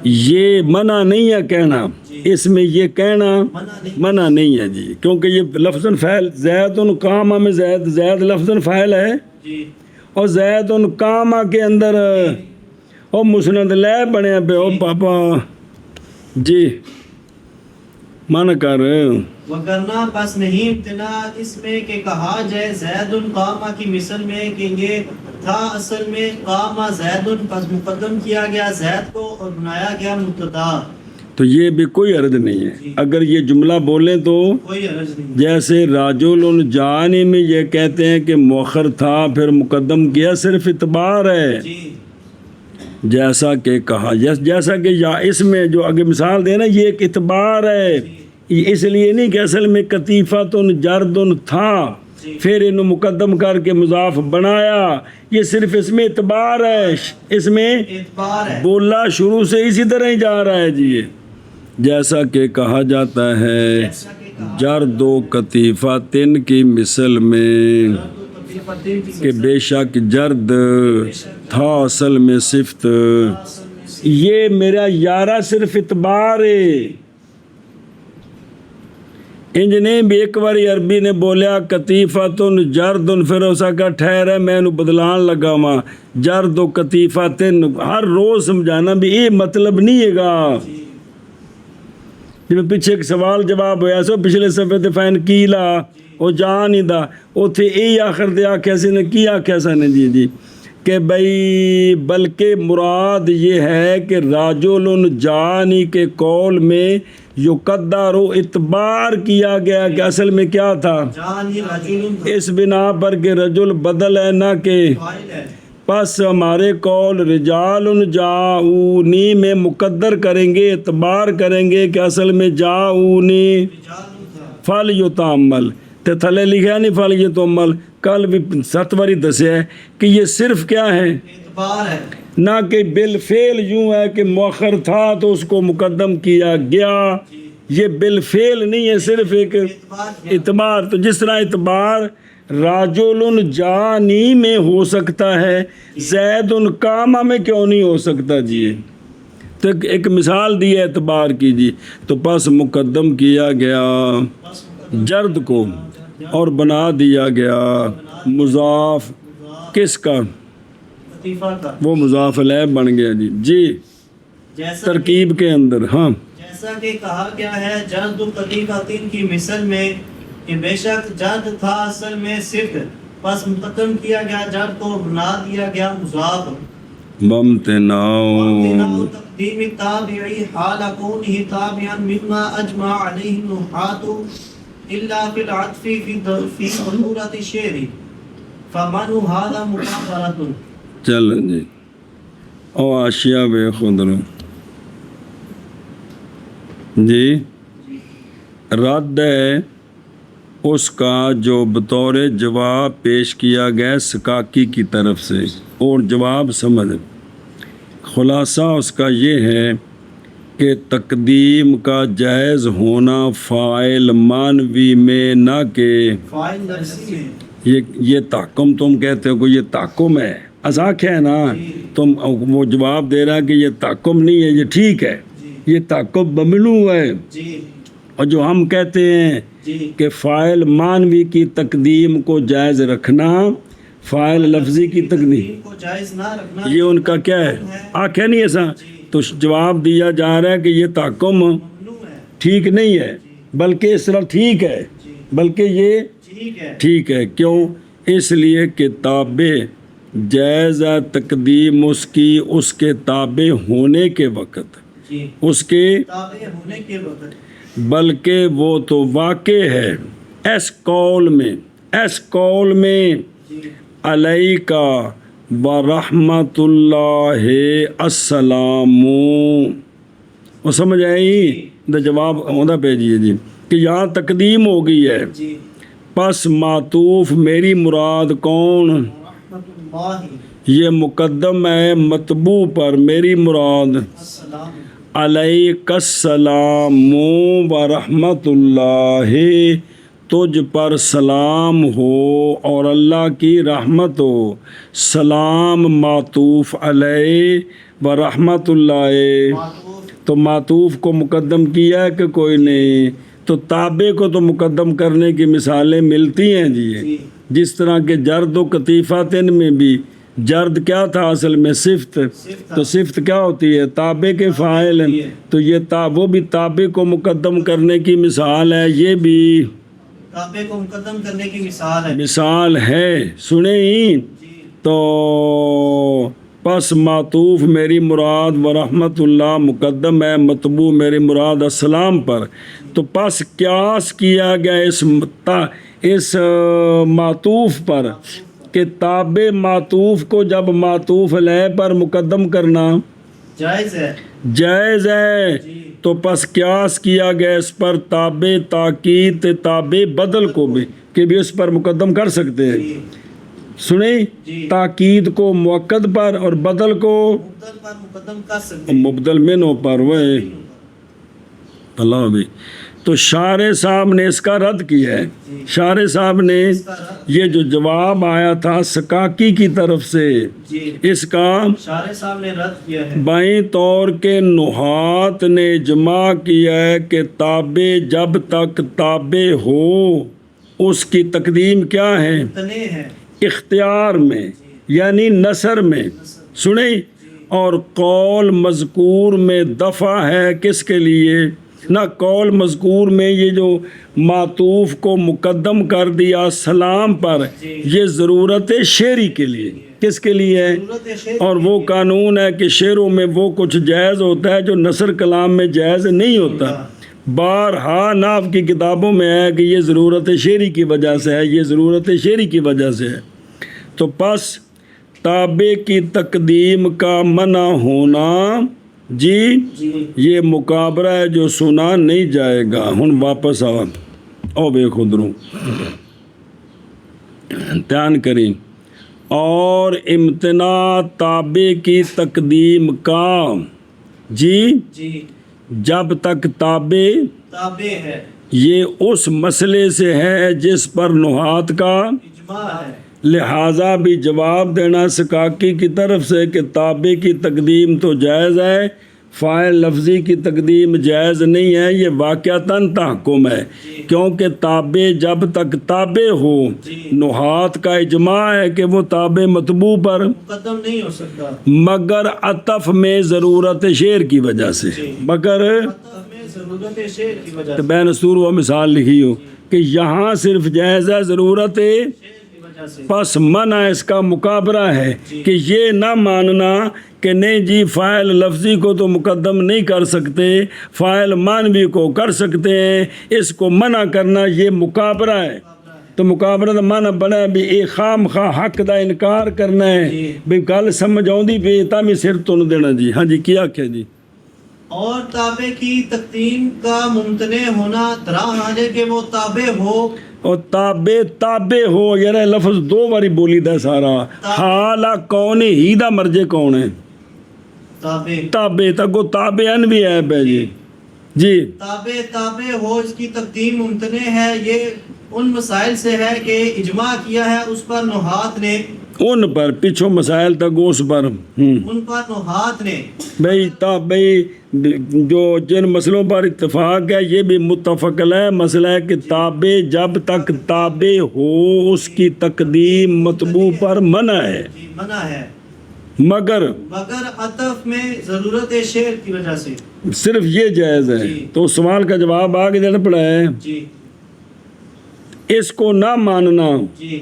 یہ منع نہیں ہے کہنا، اس میں یہ کہنا منع نہیں ہے جی، کیونکہ یہ لفظاً فاعل زید قامہ میں زید لفظاً فاعل ہے اور زید قامہ کے اندر او مسند لے بنے پہ او پاپا جی من کر. وگرنہ پس نہیں امتناع اس میں کہ کہا جائے زید قامہ کی مثل میں کہ یہ تھا اصل میں قامہ زید پس مقدم کیا گیا زید کو اور بنایا گیا مبتدا. تو یہ بھی کوئی عرض نہیں ہے اگر یہ جملہ بولیں تو کوئی عرض نہیں. جیسے راجل جانی میں یہ کہتے ہیں کہ مؤخر تھا پھر مقدم کیا، صرف اعتبار ہے جی جیسا کہ کہا، جیسا کہ یا اس میں جو آگے مثال دے نا یہ ایک اعتبار ہے، اس لیے نہیں کہ اصل میں کتیفتن جردن تھا پھر انہوں مقدم کر کے مضاف بنایا، یہ صرف اس میں اعتبار ہے، اس میں اعتبار ہے. بولا شروع سے اسی طرح ہی جا رہا ہے جی. جیسا کہ کہا جاتا ہے جرد و کتیفتن کی مثل میں کہ بے شک جرد تھا اصل میں صفت. یہ میرا یارہ صرف اعتبار ہے. انجنے بھی ایک باری عربی نے بولیا کتیفتن جردن پھر اسا کا ٹھہر ہے میں نو بدلان لگا ماں جرد و کتیفتن ہر روز سمجھانا بھی یہ مطلب نہیں ہے گا. جب پیچھے ایک سوال جواب ہویا سو پچھلے صفحے تے فین کیلا وہ جان ہی دا اوتھے ای آخر دے آکھیا سی نے کی آکھیا سا نے جی کہ بھئی بلکہ مراد یہ ہے کہ راجل جانی کے قول میں یقدر و اعتبار کیا گیا کہ اصل میں کیا تھا جانی رجل اس بنا پر کہ رجل بدل ہے نہ کہ فاعل ہے. پس ہمارے قول رجال جاؤنی میں مقدر کریں گے، اعتبار کریں گے کہ اصل میں جاؤنی فل یتعمل تے تھلے لکھا نہیں فل یتعمل. کل بھی 7 باری دسیا ہے کہ یہ صرف کیا ہے اعتبار ہے، نہ کہ بالفعل یوں ہے کہ مؤخر تھا تو اس کو مقدم کیا گیا، یہ بالفعل نہیں ہے، صرف ایک اعتبار. تو جس طرح اعتبار راجل جانی میں ہو سکتا ہے زید قامہ میں کیوں نہیں ہو سکتا جی. تو ایک مثال دی ہے اعتبار کی جی. تو پس مقدم کیا گیا جرد کو اور بنا دیا گیا مضاف کس کا لطیفہ کا، وہ مضاف علیہ بن گیا جی. جی جیسا ترکیب کے اندر ہاں جیسا کہ کہا گیا ہے جرد قطیفتن کی مثل میں کہ بے شک جرد تھا اصل میں صفت پس مقدم کیا گیا جرد کو بنا دیا گیا مضاف. بامتناؤ تقدیم التابعی حال کونه تابعا مما اجمع علیہ النحاة الا فی العطف فی ضرورت الشعر فمن هذا مقابرۃ. چل جی او آشیا بے خود رو جی رد ہے اس کا جو بطور جواب پیش کیا گیا سکاکی کی طرف سے اور جواب سمجھ. خلاصہ اس کا یہ ہے کہ تقدیم کا جائز ہونا فاعل مانوی میں نہ کہ فاعل لفظی میں یہ تحکم تم کہتے ہو کہ یہ تحکم ہے ازاک ہے نا تم وہ جواب دے رہا کہ یہ تحکم نہیں ہے، یہ ٹھیک ہے یہ تحکم ممنوع ہے. جی اور جو ہم کہتے ہیں جی کہ فاعل مانوی کی تقدیم کو جائز رکھنا فاعل لفظی کی تقدیم کو جائز نہ رکھنا یہ ان کا کیا ہے؟ آنکھ ہے نہیں ایسا؟ تو جواب دیا جا رہا ہے کہ یہ تحکم ممنوع ہے، ٹھیک نہیں ہے، بلکہ اس طرح ٹھیک ہے، بلکہ یہ ٹھیک ہے، ٹھیک ہے۔ کیوں؟ اس لیے کہ تابع جائز ہے تقدیم اس کی اس کے تابع ہونے کے وقت، جی اس کے تابع ہونے کے وقت، بلکہ وہ تو واقع ہے اس قول میں جی علیکا ورحمۃ اللہ السلام۔ وہ سمجھ آئی؟ دا جواب ہونا پیجیے جی کہ یہاں تقدیم ہو گئی ہے، جی پس معطوف میری مراد کون؟ رحمت اللہ یہ مقدم ہے مطبوع پر، میری مراد السلام، علیک السلام ورحمۃ اللہ، تجھ پر سلام ہو اور اللہ کی رحمت ہو۔ سلام معطوف علیہ ورحمۃ اللہ، معطوف، تو معطوف کو مقدم کیا ہے کہ کوئی نہیں؟ تو تابع کو تو مقدم کرنے کی مثالیں ملتی ہیں جی، جس طرح کہ جرد و قطیفاتن میں بھی جرد کیا تھا اصل میں؟ صفت، تو صفت کیا ہوتی ہے؟ تابع کے فاعل، تو یہ وہ بھی تابع کو مقدم کرنے کی مثال ہے، یہ بھی تابع کو مقدم کرنے کی مثال ہے۔ سنیں جی تو پس معطوف میری مراد ورحمۃ اللہ مقدم ہے مطبوع میری مراد السلام پر، تو پس قیاس کیا گیا اس معطوف پر کہ تابع معطوف کو جب معطوف علیہ پر مقدم کرنا جائز ہے، تو پس قیاس کیا گیا اس پر تابع تاکید تابع بدل کو بھی کہ بھی اس پر مقدم کر سکتے ہیں۔ سنیں، تاکید کو مؤکد پر اور بدل کو مقدم کر سکتے مبدل منو پر، وہ اللہ بھی۔ تو شارح صاحب نے اس کا رد کیا ہے، شارح صاحب نے یہ جو جواب آیا تھا سکاکی کی طرف سے، اس کا شارح صاحب نے رد کیا ہے۔ بائیں طور کے نحات نے اجماع کیا ہے کہ تابع جب تک تابع ہو اس کی تقدیم کیا ہے؟ اختیار میں یعنی نثر میں، سنیں، اور قول مذکور میں دفع ہے کس کے لیے؟ نہ قول مذکور میں یہ جو معطوف کو مقدم کر دیا سلام پر، یہ ضرورت شعری کے لیے، کس کے لیے ہے؟ اور وہ قانون ہے کہ شعروں میں وہ کچھ جائز ہوتا ہے جو نثر کلام میں جائز نہیں ہوتا۔ بارہا نحو کی کتابوں میں ہے کہ یہ ضرورت شعری کی وجہ سے ہے، یہ ضرورت شعری کی وجہ سے ہے۔ تو پس تابع کی تقدیم کا منع ہونا جی یہ مقابرہ ہے جو سنا نہیں جائے گا۔ ہن واپس آؤ بے خودروں دھیان کریں، اور امتناع تابع کی تقدیم کا جی جب تک تابع ہے یہ اس مسئلے سے ہے جس پر نحات کا اجماع ہے، لہٰذا بھی جواب دینا سکاکی کی طرف سے کہ تابع کی تقدیم تو جائز ہے، فاعل لفظی کی تقدیم جائز نہیں ہے، یہ واقعتاً تحکم ہے، کیونکہ تابع جب تک تابع ہو نحات کا اجماع ہے کہ وہ تابع مطبوع پر مقدم نہیں ہو سکتا مگر عطف میں ضرورت شعر کی وجہ سے، مگر ضرورت شعر کی وجہ تو بین سور وہ مثال لکھی ہو کہ یہاں صرف جائز ہے ضرورت، پس منع اس کا مقابرہ ہے کہ یہ نہ ماننا کہ نہیں جی فاعل لفظی کو تو مقدم نہیں کر سکتے، فاعل معنوی کو کر سکتے ہیں، اس کو منع کرنا یہ مقابرہ ہے۔ تو مقابلہ دا معنی بنا بھی اے خام خواہ حق دا انکار کرنا ہے، بھی گل سمجھ آؤندی پئی تاں سر تن دینا جی۔ ہاں جی کیا آکھیا جی؟ اور تابع کی تقدیم کا ممتنع ہونا طرح حالے کہ وہ تابع ہو، اور تابع ہو یعنی لفظ دو باری بولی دا سارا، حالا کون ہی دا مرجے کون ہے؟ تابع تکو تابع ان بھی ہے بے جی جی تابع ہو اس کی تقدیم ممتنع ہے، یہ ان مسائل سے ہے کہ اجماع کیا ہے اس پر نحات نے، ان پر پچھو مسائل تک اس پر ان پر نحات نے بھئی جو جن مسئلوں پر اتفاق ہے یہ بھی متفق ہے مسئلہ ہے کہ تابع جب تک تابع ہو اس کی تقدیم مطبوع پر منع ہے منع ہے مگر عطف میں ضرورت شعر کی وجہ سے صرف یہ جائز ہے تو سوال کا جواب آگے دینا پڑا ہے جی اس کو نہ ماننا جی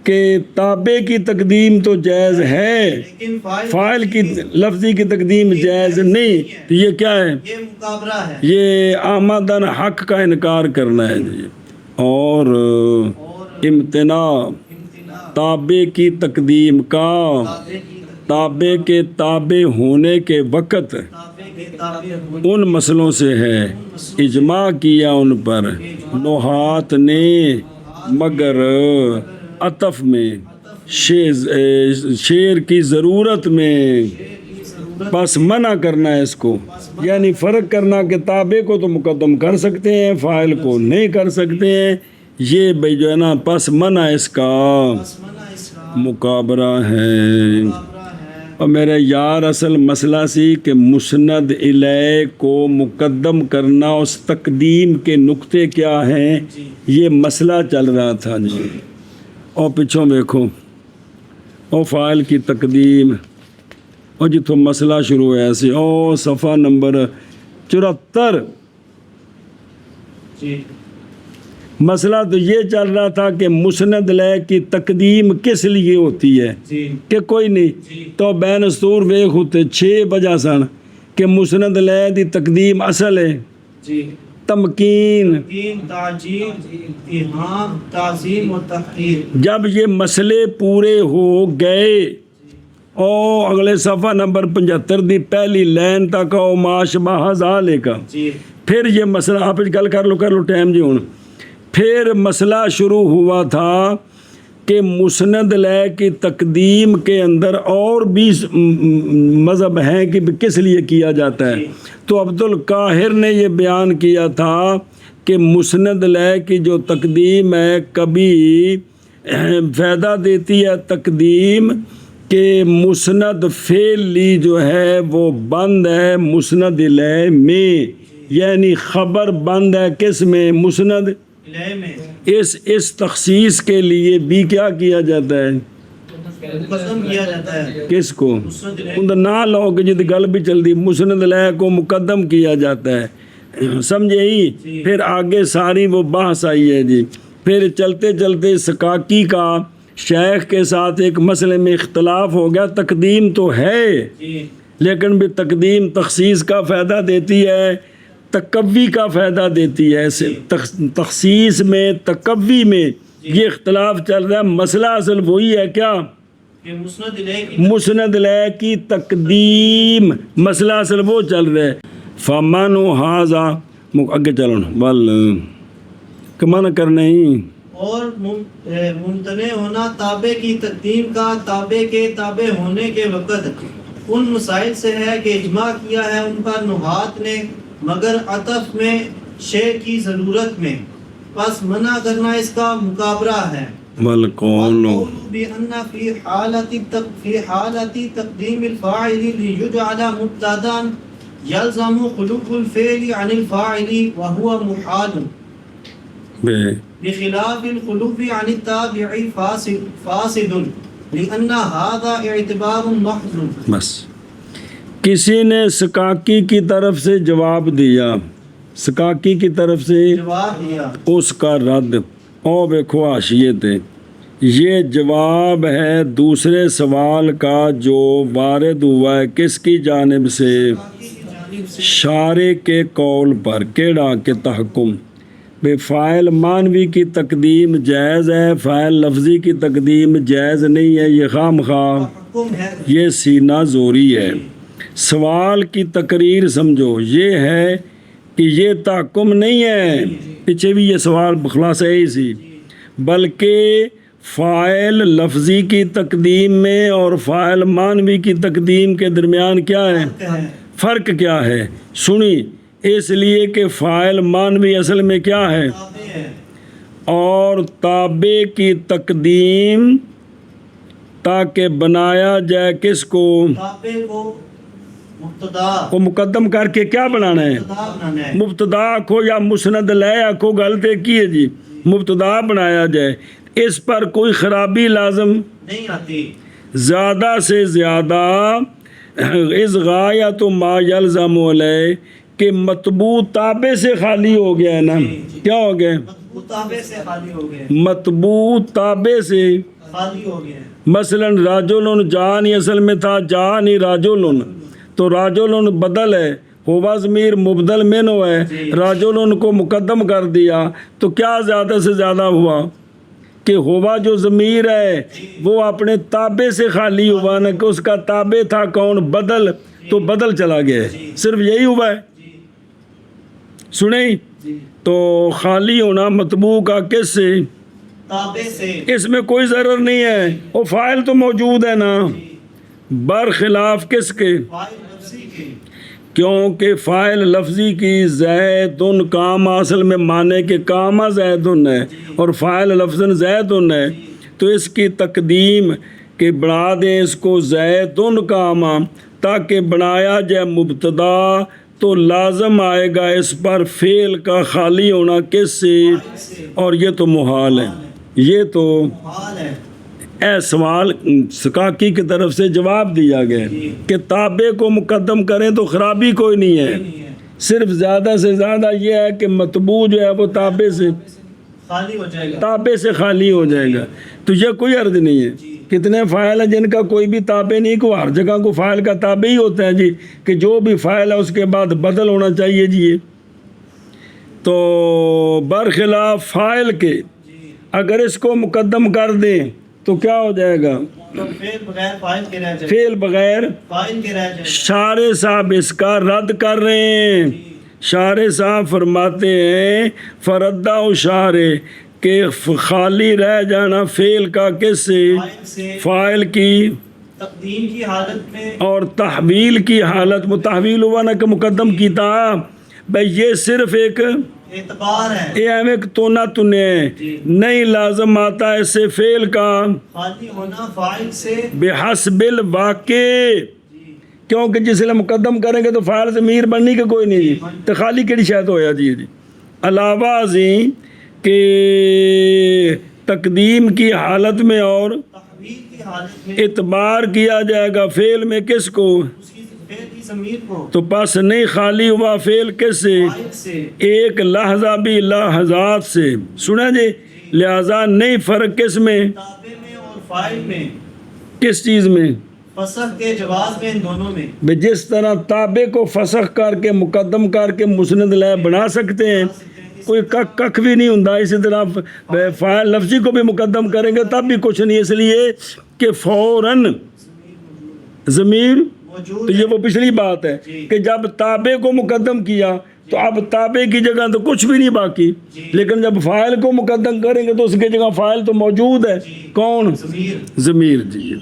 کہ تابع کی تقدیم تو جائز ہے لیکن فاعل کی لفظی کی تقدیم جائز نہیں تو یہ کیا ہے یہ مقابلہ ہے یہ آمدن حق کا انکار کرنا ہے جی اور امتناع تابع کی تقدیم کا تابع کے تابع ہونے کے وقت ان مسئلوں سے ہے اجماع کیا ان پر نحات نے مگر عطف میں شعر کی ضرورت میں بس منع کرنا ہے اس کو یعنی فرق کرنا کہ تابع کو تو مقدم کر سکتے ہیں فاعل کو نہیں کر سکتے ہیں یہ بھائی جو ہے نا پس منع اس کا مقابرہ ہے اور میرے یار اصل مسئلہ سی کہ مسند الیہ کو مقدم کرنا اس تقدیم کے نقطے کیا ہیں یہ مسئلہ چل رہا تھا جی اور پچھوں دیکھو اور فاعل کی تقدیم اور جتوں مسئلہ شروع ہوا ایسے اور صفحہ نمبر 74 مسئلہ تو یہ چل رہا تھا کہ مسند الیہ کی تقدیم کس لیے ہوتی ہے کہ کوئی نہیں تو بین سطور ویخ ہوتے 6 وجہ سن کہ مسند الیہ دی تقدیم اصل ہے تمکین تعظیم و تحقیر جب یہ مسئلے پورے ہو گئے اور اگلے صفحہ نمبر 75 دی پہلی لائن تک او ما شبہ ذالک پھر یہ مسئلہ آپ گل کر لو ٹائم جی ہوں پھر مسئلہ شروع ہوا تھا کہ مسند الیہ کی تقدیم کے اندر اور بھی مذہب ہیں کہ کس لیے کیا جاتا ہے تو عبد القاہر نے یہ بیان کیا تھا کہ مسند الیہ کی جو تقدیم ہے کبھی فائدہ دیتی ہے تقدیم کہ مسند فعلی جو ہے وہ بند ہے مسند الیہ میں یعنی خبر بند ہے کس میں مسند اس تخصیص کے لیے بھی کیا جاتا ہے کس کو نہ لو کہ جد گل بھی چل دی مسند الیہ کو مقدم کیا جاتا ہے سمجھے ہی پھر آگے ساری وہ بحث آئی ہے جی پھر چلتے چلتے سکاکی کا شیخ کے ساتھ ایک مسئلے میں اختلاف ہو گیا تقدیم تو ہے لیکن بھی تقدیم تخصیص کا فائدہ دیتی ہے تقوی کا فائدہ دیتی ہے تخصیص میں تقوی میں یہ اختلاف چل رہا ہے مسئلہ اصل وہی ہے کیا مسند الیہ کی تقدیم مسئلہ اصل وہ چل رہا ہے فمن ھذا اگے چلو بل کمان کرنا ہی اور ممتنع ہونا تابع کی تقدیم کا تابع کے تابع ہونے کے وقت ان مسائل سے ہے کہ اجماع کیا ہے ان پر نحات نے مگر عطف میں شعر کی ضرورت میں پس منع کرنا اس کا مقابرہ ہے والقول بأن في حالة تقديم الفاعل ليجعل مبتدا يلزم خلو الفعل عن الفاعل وهو محال بخلاف الخلو عن التابع فاسد لأن هذا اعتبار محض بس کسی نے سکاکی کی طرف سے جواب دیا سکاکی کی طرف سے جواب دیا اس کا رد او دیکھو حاشیے تھے یہ جواب ہے دوسرے سوال کا جو وارد ہوا ہے کس کی جانب سے شارع کے قول پر کیڑا کے تحکم بے فاعل مانوی کی تقدیم جائز ہے فاعل لفظی کی تقدیم جائز نہیں ہے یہ خام خواہ یہ سینہ زوری ہے سوال کی تقریر سمجھو یہ ہے کہ یہ تحکم نہیں ہے پیچھے بھی یہ سوال بخلاصہ ہی سی بلکہ فاعل لفظی کی تقدیم میں اور فاعل مانوی کی تقدیم کے درمیان کیا ہے فرق کیا ہے سنی اس لیے کہ فاعل مانوی اصل میں کیا ہے اور تابع کی تقدیم تاکہ بنایا جائے کس کو؟ تابع کو مبتدا کو مقدم کر کے کیا بنانا ہے؟ مبتدا بنانا ہے. مبتدا کو یا مسند لے کو غلطی کی ہے جی، مبتدا بنایا جائے، اس پر کوئی خرابی لازم نہیں آتی. زیادہ سے زیادہ اس غایت ما یلزم علیہ کہ مطبوع تابع سے خالی ہو گیا ہے نا. کیا ہو گیا؟ مطبوع تابع سے خالی ہو گئے. مطبوع تابع سے، خالی ہو گئے. مثلا راجلن جانی اصل میں تھا جانی راجلن، تو راجلن بدل ہے، ہوا ضمیر مبدل منہ ہے، راجلن کو مقدم کر دیا تو کیا زیادہ سے زیادہ ہوا کہ ہوا جو ضمیر ہے وہ اپنے تابع سے خالی ہوا نا، کہ اس کا تابع تھا کون؟ بدل، تو بدل چلا گیا ہے، صرف یہی ہوا ہے. سنیں تو خالی ہونا مطبوع کا کس سے؟ تابع سے. اس میں کوئی ضرر نہیں ہے، وہ فاعل تو موجود ہے نا، برخلاف کس کے؟ فاعل لفظی کے. کیونکہ فاعل لفظی کی زیدن کام اصل میں معنی کہ کام زیدن ہے اور فاعل لفظاً زیدن ہے، تو اس کی تقدیم کہ بنا دیں اس کو زیدن کام تاکہ بنایا جائے مبتدا، تو لازم آئے گا اس پر فعل کا خالی ہونا کس سے؟ اور یہ تو محال ہے. یہ تو حال ہے. اے سوال سکاکی کی طرف سے جواب دیا گیا کہ تابع کو مقدم کریں تو خرابی کوئی نہیں ہے، صرف زیادہ سے زیادہ یہ ہے کہ مطبوع جو ہے وہ تابع سے خالی ہو جائے گا. تابع سے خالی ہو جائے گا. تو یہ کوئی عرض نہیں ہے. کتنے فاعل ہیں جن کا کوئی بھی تابع نہیں، کو ہر جگہ کو فاعل کا تابع ہی ہوتا ہے جی، کہ جو بھی فاعل ہے اس کے بعد بدل ہونا چاہیے جی. یہ تو برخلاف فاعل کے اگر اس کو مقدم کر دیں تو کیا ہو جائے گا؟ تو فعل بغیر فاعل کے رہ جائے. فعل بغیر فاعل کے رہ جائے. شارح صاحب اس کا رد کر رہے ہیں. شارح صاحب فرماتے ہیں فردہ و شارح کہ خالی رہ جانا فعل کا کس سے؟ فاعل سے. فاعل کی تقدیم کی حالت میں اور تحویل کی حالت میں، تحویل ہوا نا کہ مقدم کیتا بھائی، یہ صرف ایک اعتبار ہے. یہ ہمیں تونا تنے نہیں لازم آتا ہے اس سے فعل کا خالی ہونا فاعل سے بحسب الواقع، کیونکہ جس لیے مقدم کریں گے تو فاعل ضمیر بننے کا کوئی نہیں جی، تو خالی کیڑی شاید ہویا جی. علاوہ ازیں کہ تقدیم کی حالت میں اور تحویل کی حالت میں اعتبار کیا جائے گا فعل میں کس کو؟ اس کی فعل کی ضمیر کو تو پس نہیں خالی ہوا فعل کس سے؟ فاعل سے. ایک لحظہ بھی لحظات سے. سنا جی، لہذا نہیں فرق کس میں؟ تابع میں اور فاعل میں. کس چیز میں؟ فسخ کے جواز میں، ان دونوں میں. جس طرح تابع کو فسخ کر کے مقدم کر کے مسند لے بنا سکتے ہیں، کوئی کک بھی نہیں ہوں. اسی طرح فاعل لفظی کو بھی مقدم کریں گے تب بھی کچھ نہیں، اس لیے کہ فوراً ضمیر. موجود تو یہ وہ پچھلی بات ہے کہ جب تابع کو مقدم کیا تو اب تابع کی جگہ تو کچھ بھی نہیں باقی، لیکن جب فاعل کو مقدم کریں گے تو اس کی جگہ فاعل تو موجود ہے. کون؟ ضمیر. ضمیر جی.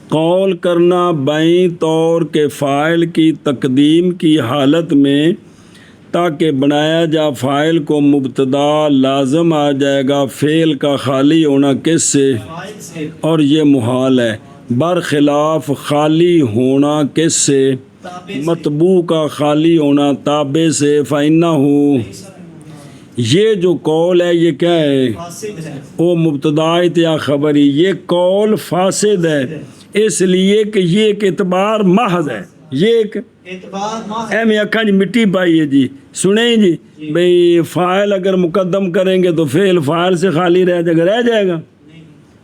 قول کرنا بائیں طور کے فاعل کی تقدیم کی حالت میں تاکہ بنایا جا فاعل کو مبتدا لازم آ جائے گا فعل کا خالی ہونا کس سے؟ فاعل سے. اور یہ محال ہے. برخلاف خالی ہونا کس سے؟ تابع سے. مطبوع کا خالی ہونا تابع سے. فَإِنَّهُ یہ جو قول ہے یہ کیا ہے؟ فاسد ہے. وہ مبتدائیت یا خبری، یہ قول فاسد ہے اس لیے کہ یہ ایک اعتبار محض ہے. یہ ایک اعتبار ما اے میں اکھاں جی مٹی پائی ہے جی. سنیں جی بھئی فاعل اگر مقدم کریں گے تو فعل فاعل سے خالی رہ جائے گا،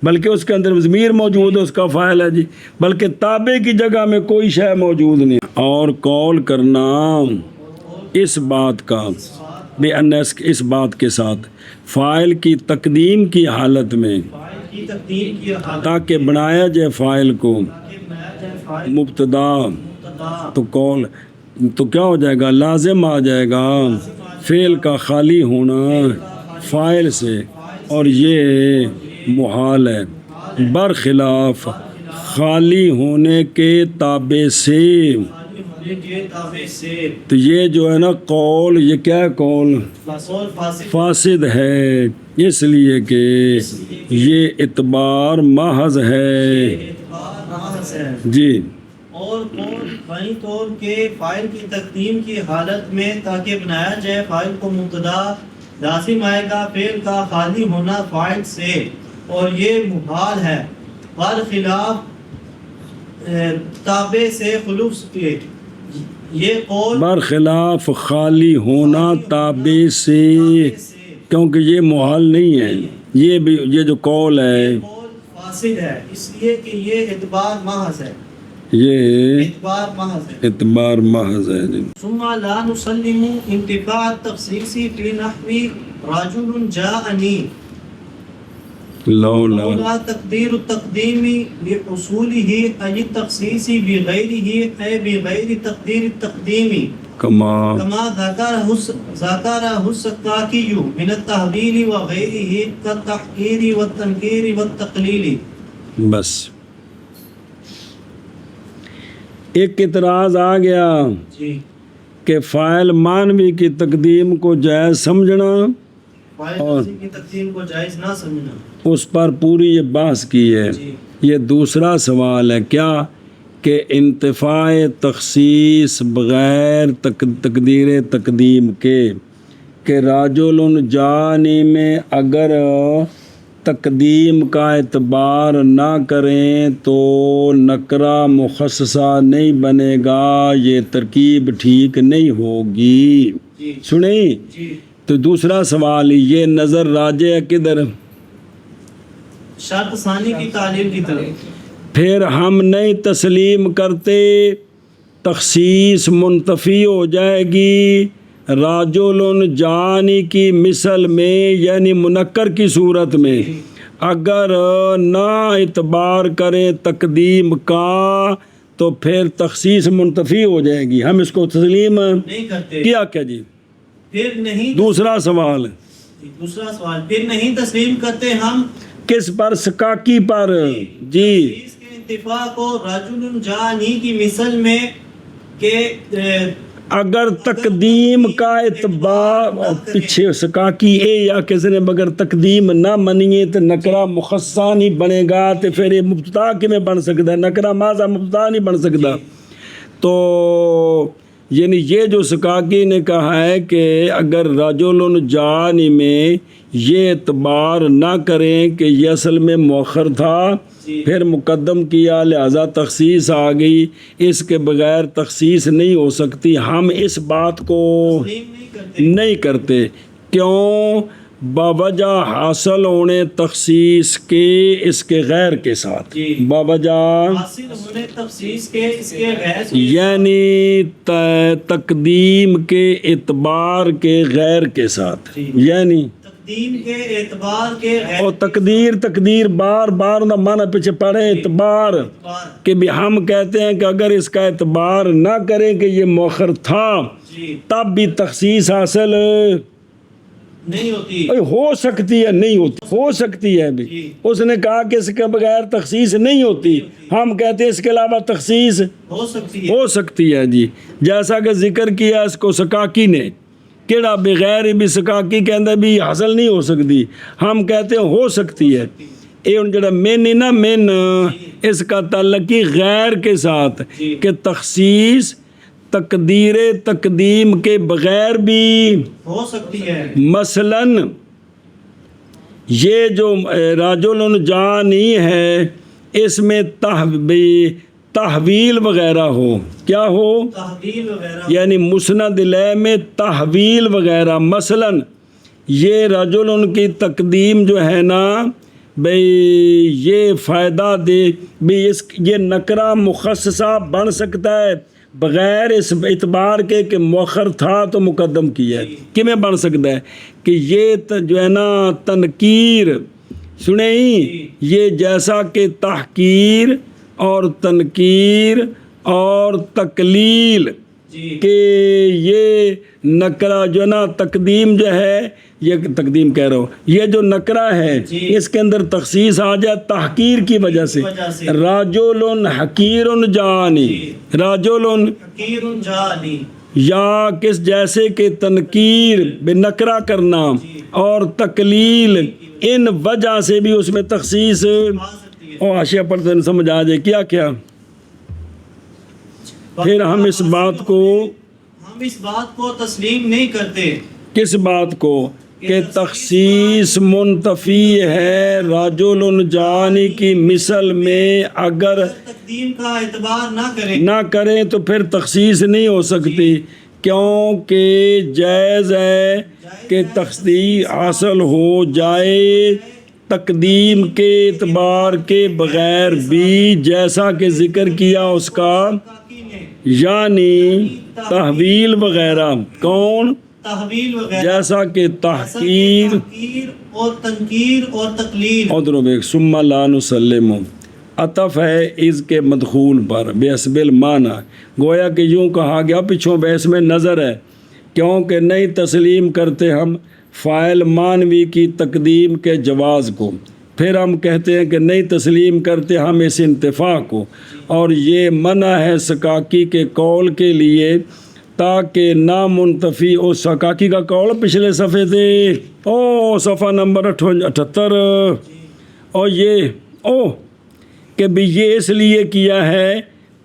بلکہ اس کے اندر ضمیر موجود ہے، اس کا فاعل ہے جی، بلکہ تابع کی جگہ میں کوئی شے موجود نہیں. اور قول کرنا اس بات کا بے انس اس بات کے ساتھ فاعل کی تقدیم کی حالت میں فاعل کی تقدیم کی حالت تاکہ بنایا جائے فاعل کو کہ بنایا جائے فاعل مبتدا، مبتدا. تو قول تو کیا ہو جائے گا؟ لازم آ جائے گا فعل کا خالی ہونا فاعل سے، اور یہ محال ہے. برخلاف خالی ہونے کے تابع سے. یہ تابع سے تو یہ جو ہے نا قول، یہ کیا ہے قول فصول فاسد فاسد ہے، اس لیے کہ یہ اعتبار محض ہے۔ اعتبار محض ہے۔ جی اور قول بنی طور کے فاعل کی تقدیم کی حالت میں تاکہ بنایا جائے فاعل کو مبتدا لازم آئے گا فعل کا خالی ہونا فاعل سے، اور یہ محال ہے برخلاف تابع سے خلوص کے۔ یہ قول برخلاف خالی ہونا تابع سے، کیونکہ یہ محال نہیں ہے، یہ بھی یہ جو قول ہے قول فاسد ہے، اس لیے کہ یہ اعتبار محض ہے، یہ اعتبار محض ہے۔ اعتبار محض ہے۔ جی ثم لا نسلم انتفاع التخصیص فی نحو رجل جاءنی لولا لولا تقدیر التقدیم لحصوله ای التخصیص بغیرہ ای بغیر تقدیر التقدیم کما كما ذكره السكاكي من التهويل وغيره كالتحقير والتنكير والتقليل۔ بس ایک اعتراض آ گیا جی کہ فاعل مانوی کی تقدیم کو جائز سمجھنا، فاعل کی تقدیم کو جائز نہ سمجھنا، اس پر پوری یہ بحث کی ہے۔ جی یہ دوسرا سوال ہے کیا کہ انتفاع تخصیص بغیر تقدیر تقدیم کے کہ راجل جانی میں اگر تقدیم کا اعتبار نہ کریں تو نکرہ مخصصہ نہیں بنے گا، یہ ترکیب ٹھیک نہیں ہوگی۔ جی سنیں جی تو دوسرا سوال یہ نظر راجع ہے کدھر؟ شرط ثانی کی تعلیم کی طرف۔ پھر ہم نہیں تسلیم کرتے، تخصیص منتفی ہو جائے گی راجل جانی کی مثل میں، یعنی منکر کی صورت میں اگر نہ اعتبار کریں تقدیم کا تو پھر تخصیص منتفی ہو جائے گی، ہم اس کو تسلیم نہیں کرتے۔ کیا کیا جی پھر نہیں دوسرا سوال دوسرا سوال پھر نہیں تسلیم کرتے ہم کس پر؟ سکاکی پر۔ جی اس کے انتفاع کو رجل جانی کی مثل میں کہ اگر تقدیم کا اعتبار پیچھے سکاکی اے یا کسی نے مگر تقدیم نہ منیے تو نکرہ مخصصہ نہیں بنے گا، تو پھر یہ مبتدا کی میں بن سکتا ہے، نکرہ ماضی مبتدا نہیں بن سکتا۔ تو یعنی یہ جو سکاکی نے کہا ہے کہ اگر رجل جانی میں یہ اعتبار نہ کریں کہ یہ اصل میں مؤخر تھا پھر مقدم کیا لہذا تخصیص آ گئی، اس کے بغیر تخصیص نہیں ہو سکتی، ہم اس بات کو نہیں کرتے۔ کیوں؟ باوجہ حاصل ہونے تخصیص کے اس کے غیر کے ساتھ، باوجہ حاصل ہونے تخصیص کے اس کے غیر، یعنی تقدیم کے اعتبار کے غیر کے ساتھ، یعنی تقدیم کے اعتبار کے غیر، اور تقدیر بار بار نہ مانا پیچھے پڑے اعتبار کہ بھی ہم کہتے ہیں کہ اگر اس کا اعتبار نہ کریں کہ یہ مؤخر تھا تب بھی تخصیص حاصل نہیں ہوتی، ہو سکتی ہے، نہیں ہوتی، ہو سکتی ہے بھی۔ اس نے کہا کہ اس کے بغیر تخصیص نہیں ہوتی، ہم کہتے ہیں اس کے علاوہ تخصیص ہو سکتی ہے۔ جی جیسا کہ ذکر کیا اس کو سکاکی نے، کیڑا بغیر بھی سکاکی کے اندر بھی حاصل نہیں ہو سکتی، ہم کہتے ہیں ہو سکتی ہے۔ یہ ان جڑا مین نا مین اس کا تعلق ہی غیر کے ساتھ کہ تخصیص تقدیر تقدیم کے بغیر بھی ہو سکتی ہے۔ مثلاً یہ جو رجل جانی ہے اس میں تحویل وغیرہ ہو، کیا ہو؟ تحویل وغیرہ، یعنی مسند الیہ میں تحویل وغیرہ، مثلاً یہ رجل ان کی تقدیم جو ہے نا بھئی یہ فائدہ دے بھی یہ نکرہ مخصصہ بن سکتا ہے بغیر اس اعتبار کے کہ مؤخر تھا تو مقدم کیا ہے، کہ میں بن سکتا ہے کہ یہ جو ہے نا تنکیر سنیں، یہ جیسا کہ تحقیر اور تنکیر اور تقلیل جی کہ یہ نکرہ جو نا تقدیم جو ہے، یہ تقدیم کہہ رہا ہوں، یہ جو نکرہ ہے جی اس کے اندر تخصیص آ جائے تحقیر کی وجہ سے، راجل حقیر جانی، راجل حقیر جانی، یا کس جیسے کہ تنکیر بے نکرہ کرنا اور تقلیل، ان وجہ سے بھی اس میں تخصیص آ سکتی ہے۔ اور حاشیہ پڑھتے ہیں سمجھ آ جائے کیا کیا۔ پھر ہم اس بات کو تسلیم نہیں کرتے، کس بات کو کہ تخصیص منتفی ہے رجل جانی کی مثل میں، اگر تقدیم کا اعتبار نہ کریں کریں تو پھر تخصیص نہیں ہو سکتی، کیونکہ جائز ہے کہ تخصیص حاصل ہو جائے تقدیم کے اعتبار کے بغیر بھی، جیسا کہ ذکر کیا اس کا، تحقیق میں یعنی تحویل وغیرہ، کون؟ تحویل وغیرہ، جیسا کہ تحقیر تحقیر اور تنکیر اور تقلیل۔ ادھر ایک ثم لا نسلم، عطف ہے اس کے مدخول پر بے حسب المعنی، گویا کہ یوں کہا گیا پچھوں بحث میں نظر ہے، کیونکہ نہیں تسلیم کرتے ہم فاعل معنوی کی تقدیم کے جواز کو، پھر ہم کہتے ہیں کہ نہیں تسلیم کرتے ہم اس انتفاع کو، اور یہ منع ہے سکاکی کے قول کے لیے تاکہ نامنتفی، او سکاکی کا قول پچھلے صفحے تھے، او صفحہ نمبر 78، اور یہ کہ بھی یہ اس لیے کیا ہے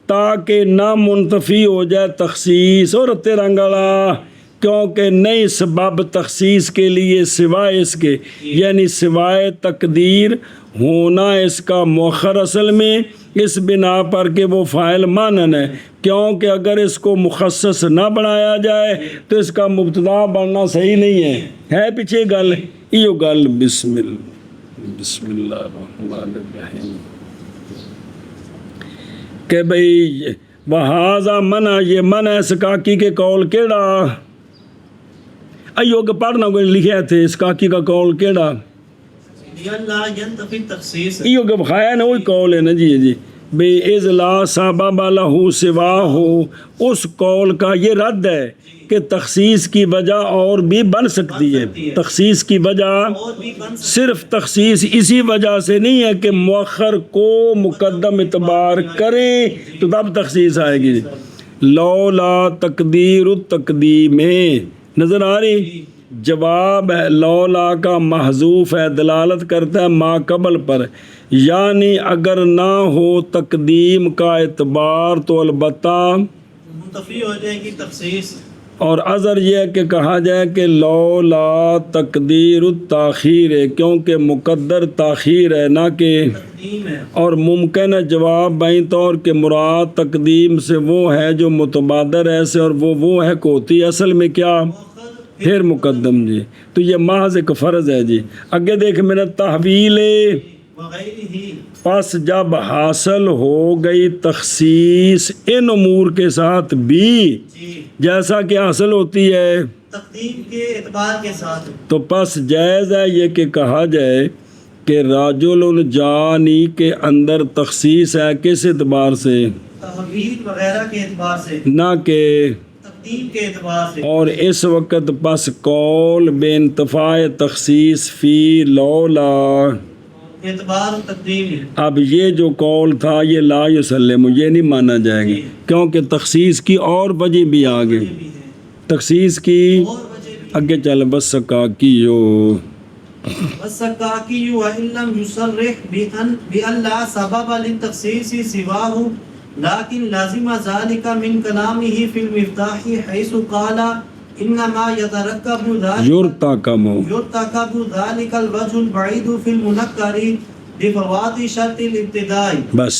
تاکہ نامنتفی ہو جائے تخصیص، اور ترنگلا، کیونکہ نئی سبب تخصیص کے لیے سوائے اس کے، یعنی سوائے تقدیر ہونا اس کا مؤخر اصل میں اس بنا پر کہ وہ فاعل مانن ہے، کیونکہ اگر اس کو مخصص نہ بنایا جائے تو اس کا مبتدا بننا صحیح نہیں ہے پیچھے گل یہ گل۔ بسم اللہ الرحمن الرحیم، کہ بھئی وہذا منع، یہ منع ہے سکاکی کے قول کیڑا، ایو کہ پڑھنا کوئی لکھے تھے سکاکی کا قول کیڑا، اللہ ینتفی تخصیص، ایو کہ بخایا نا وہی قول ہے نا، جی بے اذ لا سبب لہ سوا ہو، اس قول کا یہ رد ہے کہ تخصیص کی وجہ اور بھی بن سکتی ہے، تخصیص کی وجہ صرف تخصیص اسی وجہ سے نہیں ہے کہ مؤخر کو مقدم اعتبار کریں تو تب تخصیص آئے گی، لولا تقدیر التقدیم، نظر آ رہی؟ جواب ہے لولا کا محذوف ہے، دلالت کرتا ہے ما قبل پر، یعنی اگر نہ ہو تقدیم کا اعتبار تو البتہ منتفی ہو جائے گی تخصیص، اور اذر یہ ہے کہ کہا جائے کہ لولا تقدیر التاخیر ہے، کیونکہ مقدر تاخیر ہے نہ کہ تقدیم ہے، اور ممکن ہے جواب بائیں طور کہ مراد تقدیم سے وہ ہے جو متبادر ایسے، اور وہ ہے کوتی اصل میں کیا پھر مقدم، جی تو یہ محض ایک فرض ہے۔ جی آگے دیکھ میرا تحویل، وغیرہ، پس جب حاصل ہو گئی تخصیص ان امور کے ساتھ بھی، جیسا کہ حاصل ہوتی ہے تقدیم کے اعتبار کے ساتھ، تو پس جائز ہے یہ کہ کہا جائے کہ راجل جانی کے اندر تخصیص ہے کس اعتبار سے، تحویل وغیرہ کے اعتبار سے، نہ کہ تقدیم کے اعتبار سے، اور اس وقت پس قول بے انتفاع تخصیص فی لولا، اعتبار تقدیم ہے۔ اب یہ جو قول تھا یہ لا یسلم، یہ نہیں مانا جائے گا، کیونکہ تخصیص کی اور وجہ بھی آگے، تخصیص کی اگے چل بس سکاکیو، والسکاکی وإن لم يصرح بأن لا سبب للتخصيص سواه لكن لازم ذلك من كلامه في المفتاح حيث قال انما يتركب ذلك ذلك الوجه البعيد في المنكر بفوات شرط الابتداء۔ بس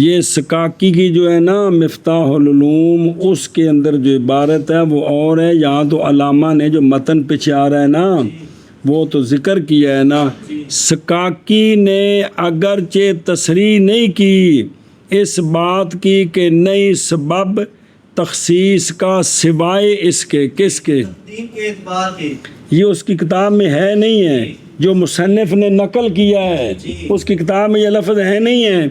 یہ سکاکی کی جو ہے نا مفتاح العلوم، اس کے اندر جو عبارت ہے وہ اور ہے، یہاں تو علامہ نے جو متن پیچھے آ رہا ہے نا وہ تو ذکر کیا ہے نا، سکاکی نے اگرچہ تصریح نہیں کی اس بات کی کہ نئی سبب تخصیص کا سوائے اس کے، کس کے، تقدیم کے اعتبار کے، یہ اس کی کتاب میں ہے نہیں ہے، جو مصنف نے نقل کیا ہے اس کی کتاب میں یہ لفظ ہے نہیں ہے،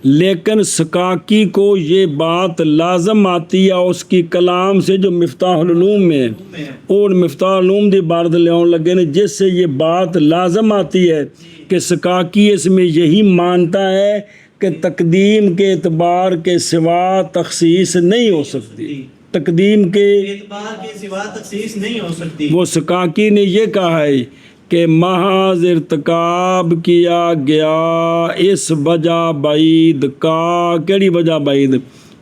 لیکن سکاکی کو یہ بات لازم آتی ہے اس کی کلام سے جو مفتاح العلوم میں اور مفتاح العلوم دی عبارت لیاؤں لگے نے، جس سے یہ بات لازم آتی ہے کہ سکاکی اس میں یہی مانتا ہے کہ تقدیم کے اعتبار کے سوا تخصیص نہیں ہو سکتی، تقدیم کے اعتبار کے سوا تخصیص نہیں ہو سکتی۔ وہ سکاکی نے یہ کہا ہے کہ محض ارتکاب کیا گیا اس وجہ بعید کا، کیڑی وجہ بعید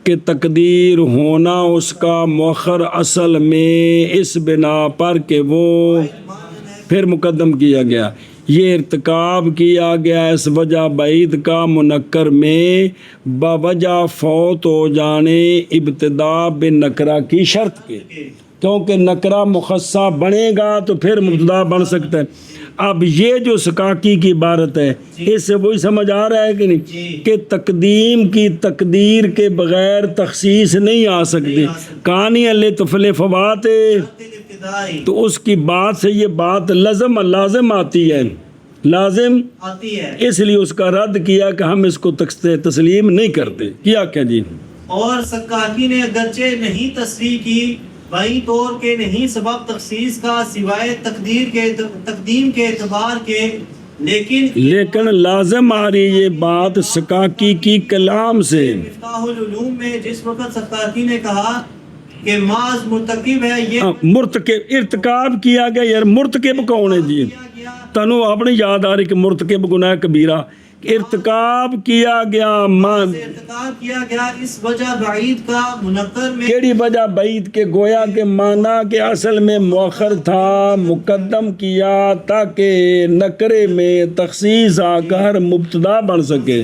کہ تقدیر ہونا اس کا مؤخر اصل میں اس بنا پر کہ وہ پھر مقدم کیا گیا، یہ ارتکاب کیا گیا اس وجہ بعید کا منکر میں بوجہ فوت ہو جانے ابتدا بنکرہ کی شرط کے، کیونکہ نکرہ مخصص بنے گا تو پھر مبتدا بن سکتا ہے۔ اب یہ جو سکاکی کی عبارت ہے اس سے وہی سمجھ آ رہا ہے کہ نہیں کہ تقدیم کی تقدیر کے بغیر تخصیص نہیں آ سکتی، کہانی لطفل فوات، تو اس کی بات سے یہ بات لازم آتی ہے، لازم آتی ہے، اس لیے اس کا رد کیا کہ ہم اس کو تسلیم نہیں کرتے۔ کیا کہ جی اور سکاکی نے اگرچہ نہیں تصریح کی بھائی طور کے نہیں سبب تخصیص کا سوائے تقدیم کے اعتبار کے، لیکن لازم آ رہی یہ بات سکاکی کی کلام سے۔ مفتاح العلوم میں جس وقت سکاکی نے کہا کہ معاذ مرتکب ہے، یہ مرتکب ارتکاب کیا گیا، یار مرتکب کون ہے جی؟ تنو اپنی یاد آ رہی کہ مرتکب گناہ کبیرہ، ارتکاب کیا گیا، ارتکاب کیا گیا اس وجہ بعید کا منکر میں، کیڑی وجہ بعید کے گویا کے معنی کے اصل میں مؤخر تھا، مقدم کیا تاکہ نکرے میں تخصیص آ کر مبتدا بن سکے،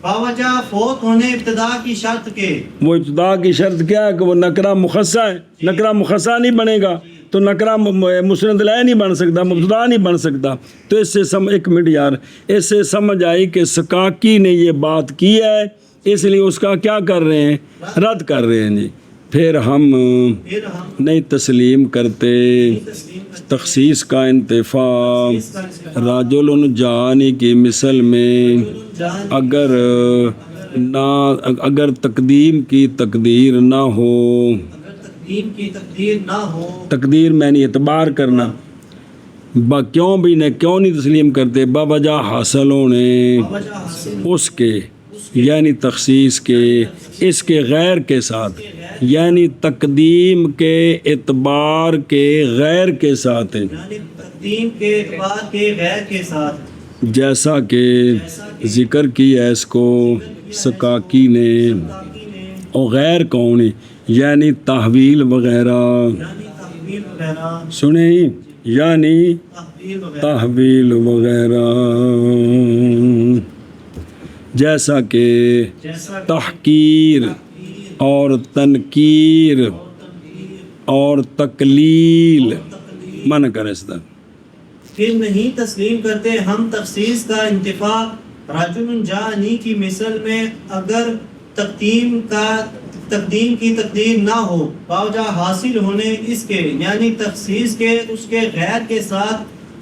باوجہ فوت ہونے ابتدا کی شرط کے۔ وہ ابتدا کی شرط کیا ہے کہ وہ نکرہ مخصص ہے، نکرہ مخصص نہیں بنے گا تو نکرہ مسند لائے نہیں بن سکتا، مبتدا نہیں بن سکتا۔ تو اس سے ایک منٹ یار، اس سے سمجھ آئی کہ سکاکی نے یہ بات کی ہے، اس لیے اس کا کیا کر رہے ہیں؟ رد کر رہے ہیں جی۔ پھر ہم نہیں تسلیم کرتے تخصیص کا انتفاع راجل جانی کی مثل میں، اگر تقدیم کی تقدیر نہ ہو، تقدیر میں نے اعتبار کرنا، کیوں نہیں تسلیم کرتے؟ بوجہ حاصل ہونے اس کے، یعنی تخصیص کے، اس کے غیر کے ساتھ، یعنی تقدیم کے اعتبار کے غیر کے ساتھ، تقدیم کے اعتبار کے غیر کے ساتھ، جیسا کہ ذکر کیا ہے اس کو سکاکی نے، اور غیر کون، یعنی تحویل وغیرہ، سنیں، یعنی تحویل وغیرہ، جیسا کہ تحقیر اور تنکیر اور تقلیل منع کرے اس طرح۔ پھر نہیں تسلیم کرتے ہم تخصیص کا انتفاع رجل جانی کی مثل میں، اگر تقدیم کی تقدیر نہ ہو باوجہ حاصل ہونے اس کے، یعنی تخصیص کے اس کے غیر کے ساتھ،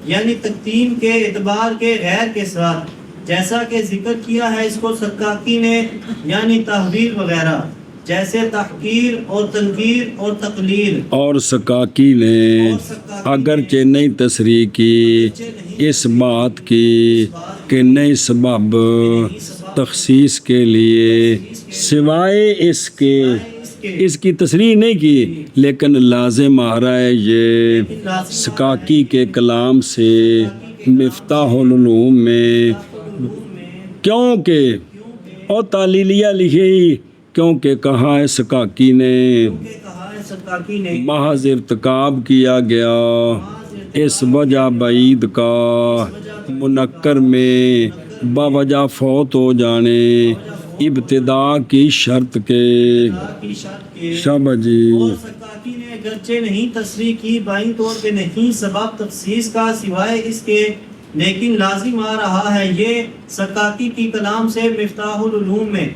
یعنی تقدیم کے اعتبار کے غیر کے ساتھ، جیسا کہ ذکر کیا ہے اس کو سکاکی نے، یعنی تحویل وغیرہ، جیسے تحقیر اور تنکیر اور تقلیل۔ اور سکاکی نے اگرچہ نہیں تصریح کی اس بات کی کہ نئی سبب تخصیص کے لیے سوائے اس کی تصریح نہیں کی، لیکن لازم آ رہا ہے یہ سکاکی کے کلام سے مفتاح العلوم میں، کیونکہ اور تعلیلیہ لکھی، کیونکہ کہا ہے سکاکی نے محض ارتکاب کیا گیا اس وجہ بعید کا منکر میں باوجہ فوت ہو جانے ابتدا کی شرط کے۔ شاباش جی۔ سکاکی نے اگرچہ نہیں تصریح کی بائیں طور پہ نہیں سبب تخصیص کا سوائے اس کے، لیکن لازم آ رہا ہے یہ سکاکی کی کلام سے مفتاح العلوم میں،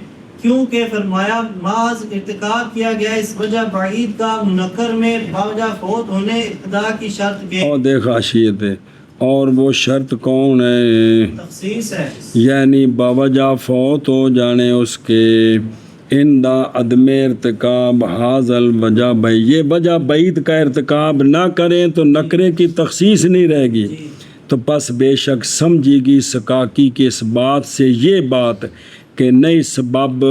کیونکہ فرمایا محض ارتکاب کیا گیا اس وجہ بعید کا منکر میں باوجہ فوت ہونے ابتدا کی شرط کے۔ اور دیکھ حاشیت ہے، اور وہ شرط کون ہے؟ تخصیص ہے، یعنی باوجہ فوت ہو جانے اس کے اندہ عدم ارتکاب حاضل وجہ بھائی، یہ وجہ بعید کا ارتکاب نہ کریں تو نکرے کی تخصیص نہیں رہے گی، تو پس بے شک سمجھے گی سکاکی کی اس بات سے یہ بات کہ نئی سبب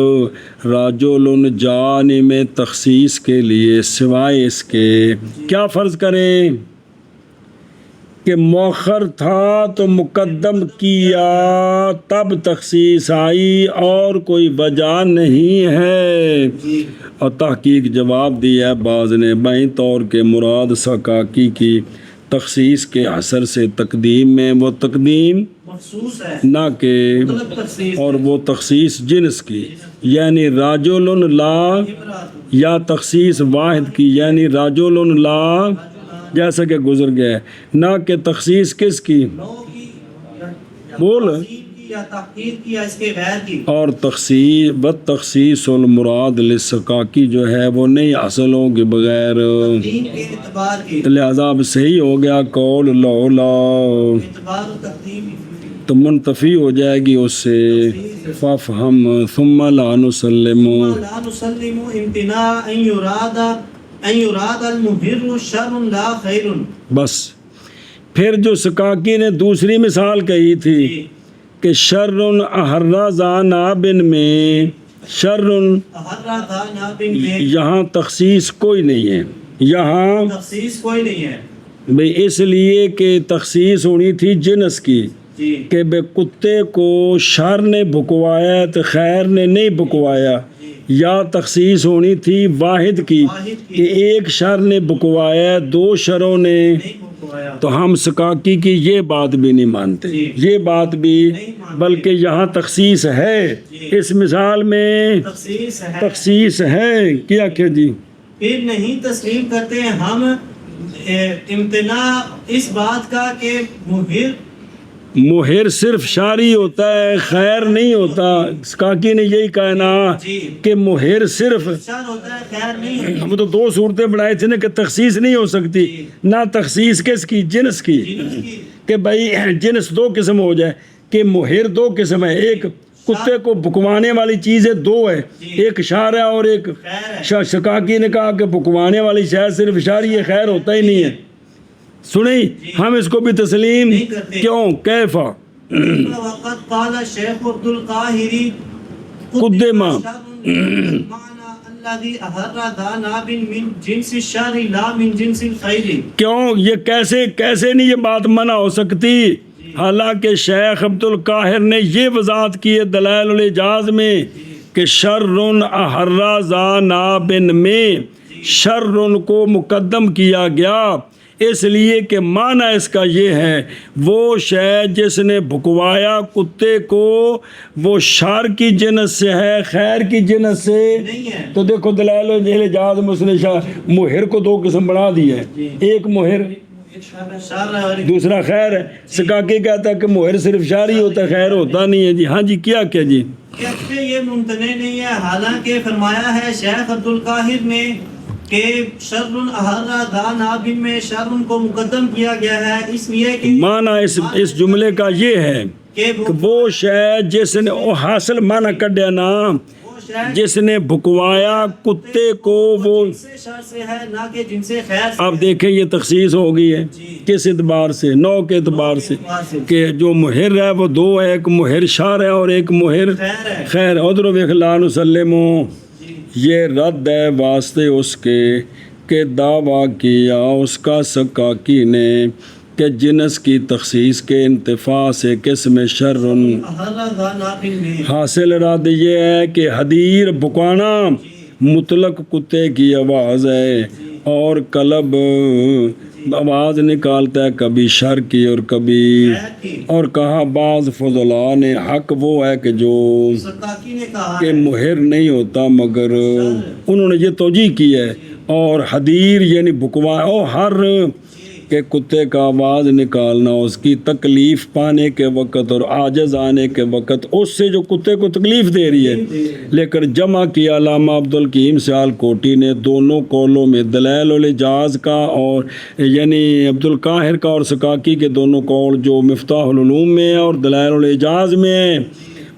راجل جان میں تخصیص کے لیے سوائے اس کے کیا فرض کریں کہ مؤخر تھا تو مقدم کیا تب تخصیص آئی اور کوئی وجہ نہیں ہے، اور تحقیق جواب دیا ہے بعض نے بائیں طور کے مراد سکاکی کی تخصیص کے اثر سے تقدیم میں وہ تقدیم مخصوص ہے، نہ کہ مطلب تخصیص اور وہ تخصیص جنس کی یعنی راجل لا یا تخصیص واحد کی یعنی راجل لا جیسا کہ گزر گیا ہے، نہ کہ تخصیص کس کی نو کی بول یا تحقیق کی یا اس کے غیر کی، اور تخصیص تخصیص المراد للسکاکی جو ہے وہ نہیں حاصل ہوگی بغیر دین کے اعتبار کی، لہذا اب صحیح ہو گیا قول لولا اعتبار و تقدیم تو منتفی ہو جائے گی اس سے فافہم ثم لا نسلم لا نسلم امتناع ان يراد المهر شر لا خیر، بس پھر جو سکاکی نے دوسری مثال کہی تھی کہ شر احرزا نابن میں شر یہاں تخصیص کوئی نہیں ہے، یہاں تخصیص کوئی نہیں ہے، بھئی اس لیے کہ تخصیص ہونی تھی جنس کی کہ بے کتے کو شر نے بھکوایا تو خیر نے نہیں بھکوایا، یا تخصیص ہونی تھی واحد کی کہ ایک شر نے بھکوایا دو شروں نے، تو ہم سکاکی کی یہ بات بھی نہیں مانتے، یہ بات بھی، بلکہ یہاں تخصیص ہے، اس مثال میں تخصیص ہے کیا کہ جی پھر نہیں تسلیم کرتے ہم امتناع اس بات کا کہ مہر صرف شاری ہوتا ہے خیر نہیں ہوتا، سکاکی نے یہی کہا نا کہ مہر صرف شر ہوتا ہے خیر نہیں، ہم تو دو صورتیں بنائی تھی نا کہ تخصیص نہیں ہو سکتی، نہ تخصیص کس کی جنس کی کہ بھائی جنس دو قسم ہو جائے کہ مہر دو قسم ہے، ایک کتے کو بھکوانے والی چیزیں دو ہے، ایک شار ہے اور ایک سکاکی نے کہا کہ بھکوانے والی شاید صرف شاری ہے خیر ہوتا ہی نہیں ہے، سنیں ہم اس کو بھی تسلیم کیوں کیفا وقت قال شیخ عبد القاہری قدما الذي احر ذا ناب من جنس الشر لا من جنس الخير، کیوں یہ کیسے نہیں یہ بات منع ہو سکتی، حالانکہ شیخ عبد القاہر نے یہ وضاحت کی ہے دلائل الاعجاز میں کہ شر احر ذا ناب میں شر کو مقدم کیا گیا اس لیے کہ معنی اس کا یہ ہے وہ شے جس نے بھکوایا کتے کو وہ شر کی جنس سے ہے خیر کی جنس سے تو دیکھو دلائل الاعجاز میں اس نے مہر کو دو قسم بنا دی ہے، ایک مہر دوسرا خیر ہے، سکاکی کہتا ہے کہ مہر صرف شر ہی ہوتا ہے خیر ہوتا نہیں ہے، جی ہاں جی کیا جی یہ ممتنع نہیں ہے، حالانکہ فرمایا ہے شیخ عبد القاہر نے کہ شر احر ذا ناب میں شر کو مقدم کیا گیا ہے اس لیے کہ معنی اس جملے کا یہ ہے کہ وہ شے جس نے حاصل معنی کڈیا نا جس نے بھکوایا کتے کو وہ شر سے ہے نہ کہ جن سے خیر سے، اب دیکھیں یہ تخصیص ہو گئی ہے کس اعتبار سے نو کے اعتبار سے کہ جو مہر ہے وہ دو ہے، ایک مہر شر ہے اور ایک مہر خیر، ادھر ویکھ لا نسلم یہ رد ہے واسطے اس کے کہ دعویٰ کیا اس کا سکاکی نے کہ جنس کی تخصیص کے انتفاع سے قسم شر حاصل رد یہ ہے کہ حدیر بکوانا مطلق کتے کی آواز ہے اور کلب آواز نکالتا ہے کبھی شر کی اور کبھی، اور کہا بعض فضلاء نے حق وہ ہے کہ جو کہ مہر نہیں ہوتا مگر انہوں نے یہ توجیہ کی ہے، اور حدیر یعنی بکوا او ہر کہ کتے کا آواز نکالنا اس کی تکلیف پانے کے وقت اور عاجز آنے کے وقت اس سے جو کتے کو تکلیف دے رہی ہے، لیکن جمع کیا علامہ عبدالقیم سیال کوٹی نے دونوں قولوں میں، دلائل الاعجاز کا اور یعنی عبدالقاہر کا اور سکاکی کے دونوں قول جو مفتاح العلوم میں اور دلائل الاعجاز میں ہیں،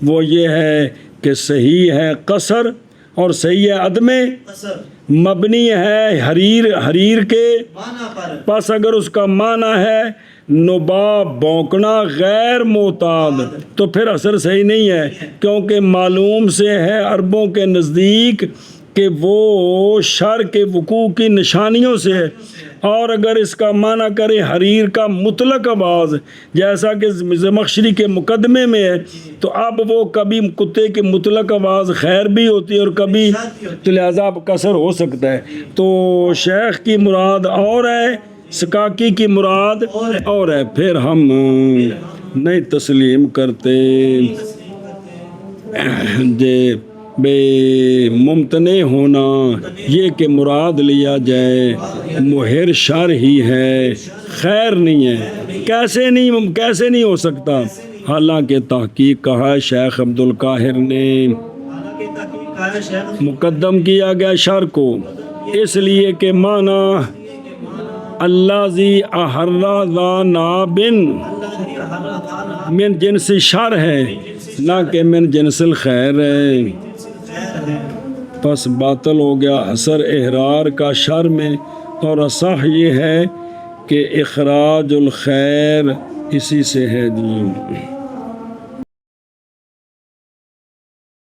وہ یہ ہے کہ صحیح ہے قصر اور صحیح ہے عدم قصر، مبنی ہے حریر کے معنی پر، پس اگر اس کا معنی ہے نبا بونکنا غیر معتاد تو پھر اثر صحیح نہیں ہے، کیونکہ معلوم سے ہے عربوں کے نزدیک کہ وہ شر کے وقوع کی نشانیوں سے ہے، اور اگر اس کا معنی کرے حریر کا مطلق آواز جیسا کہ زمخشری کے مقدمے میں ہے، تو اب وہ کبھی کتے کی مطلق آواز خیر بھی ہوتی ہے اور کبھی، تو لہذا اب قصر ہو سکتا ہے۔ تو شیخ کی مراد اور ہے، سکاکی کی مراد اور ہے، پھر ہم نہیں تسلیم کرتے جے بے ممتنع ہونا یہ کہ مراد لیا جائے مہر شر ہی ہے، خیر نہیں ہے، کیسے نہیں ہو سکتا، حالانکہ تحقیق کہا ہے شیخ عبدالقاہر نے، حالانکہ تحقیق کا ہے شیخ مقدم کیا گیا شر کو اس لیے کہ معنی اللہ زی احرا ذا نابن من جنس شر ہے، نہ کہ من جنس الخیر ہے، پس باطل ہو گیا حسر احرار کا شر میں، اور اصح یہ ہے کہ اخراج الخیر اسی سے ہے جی۔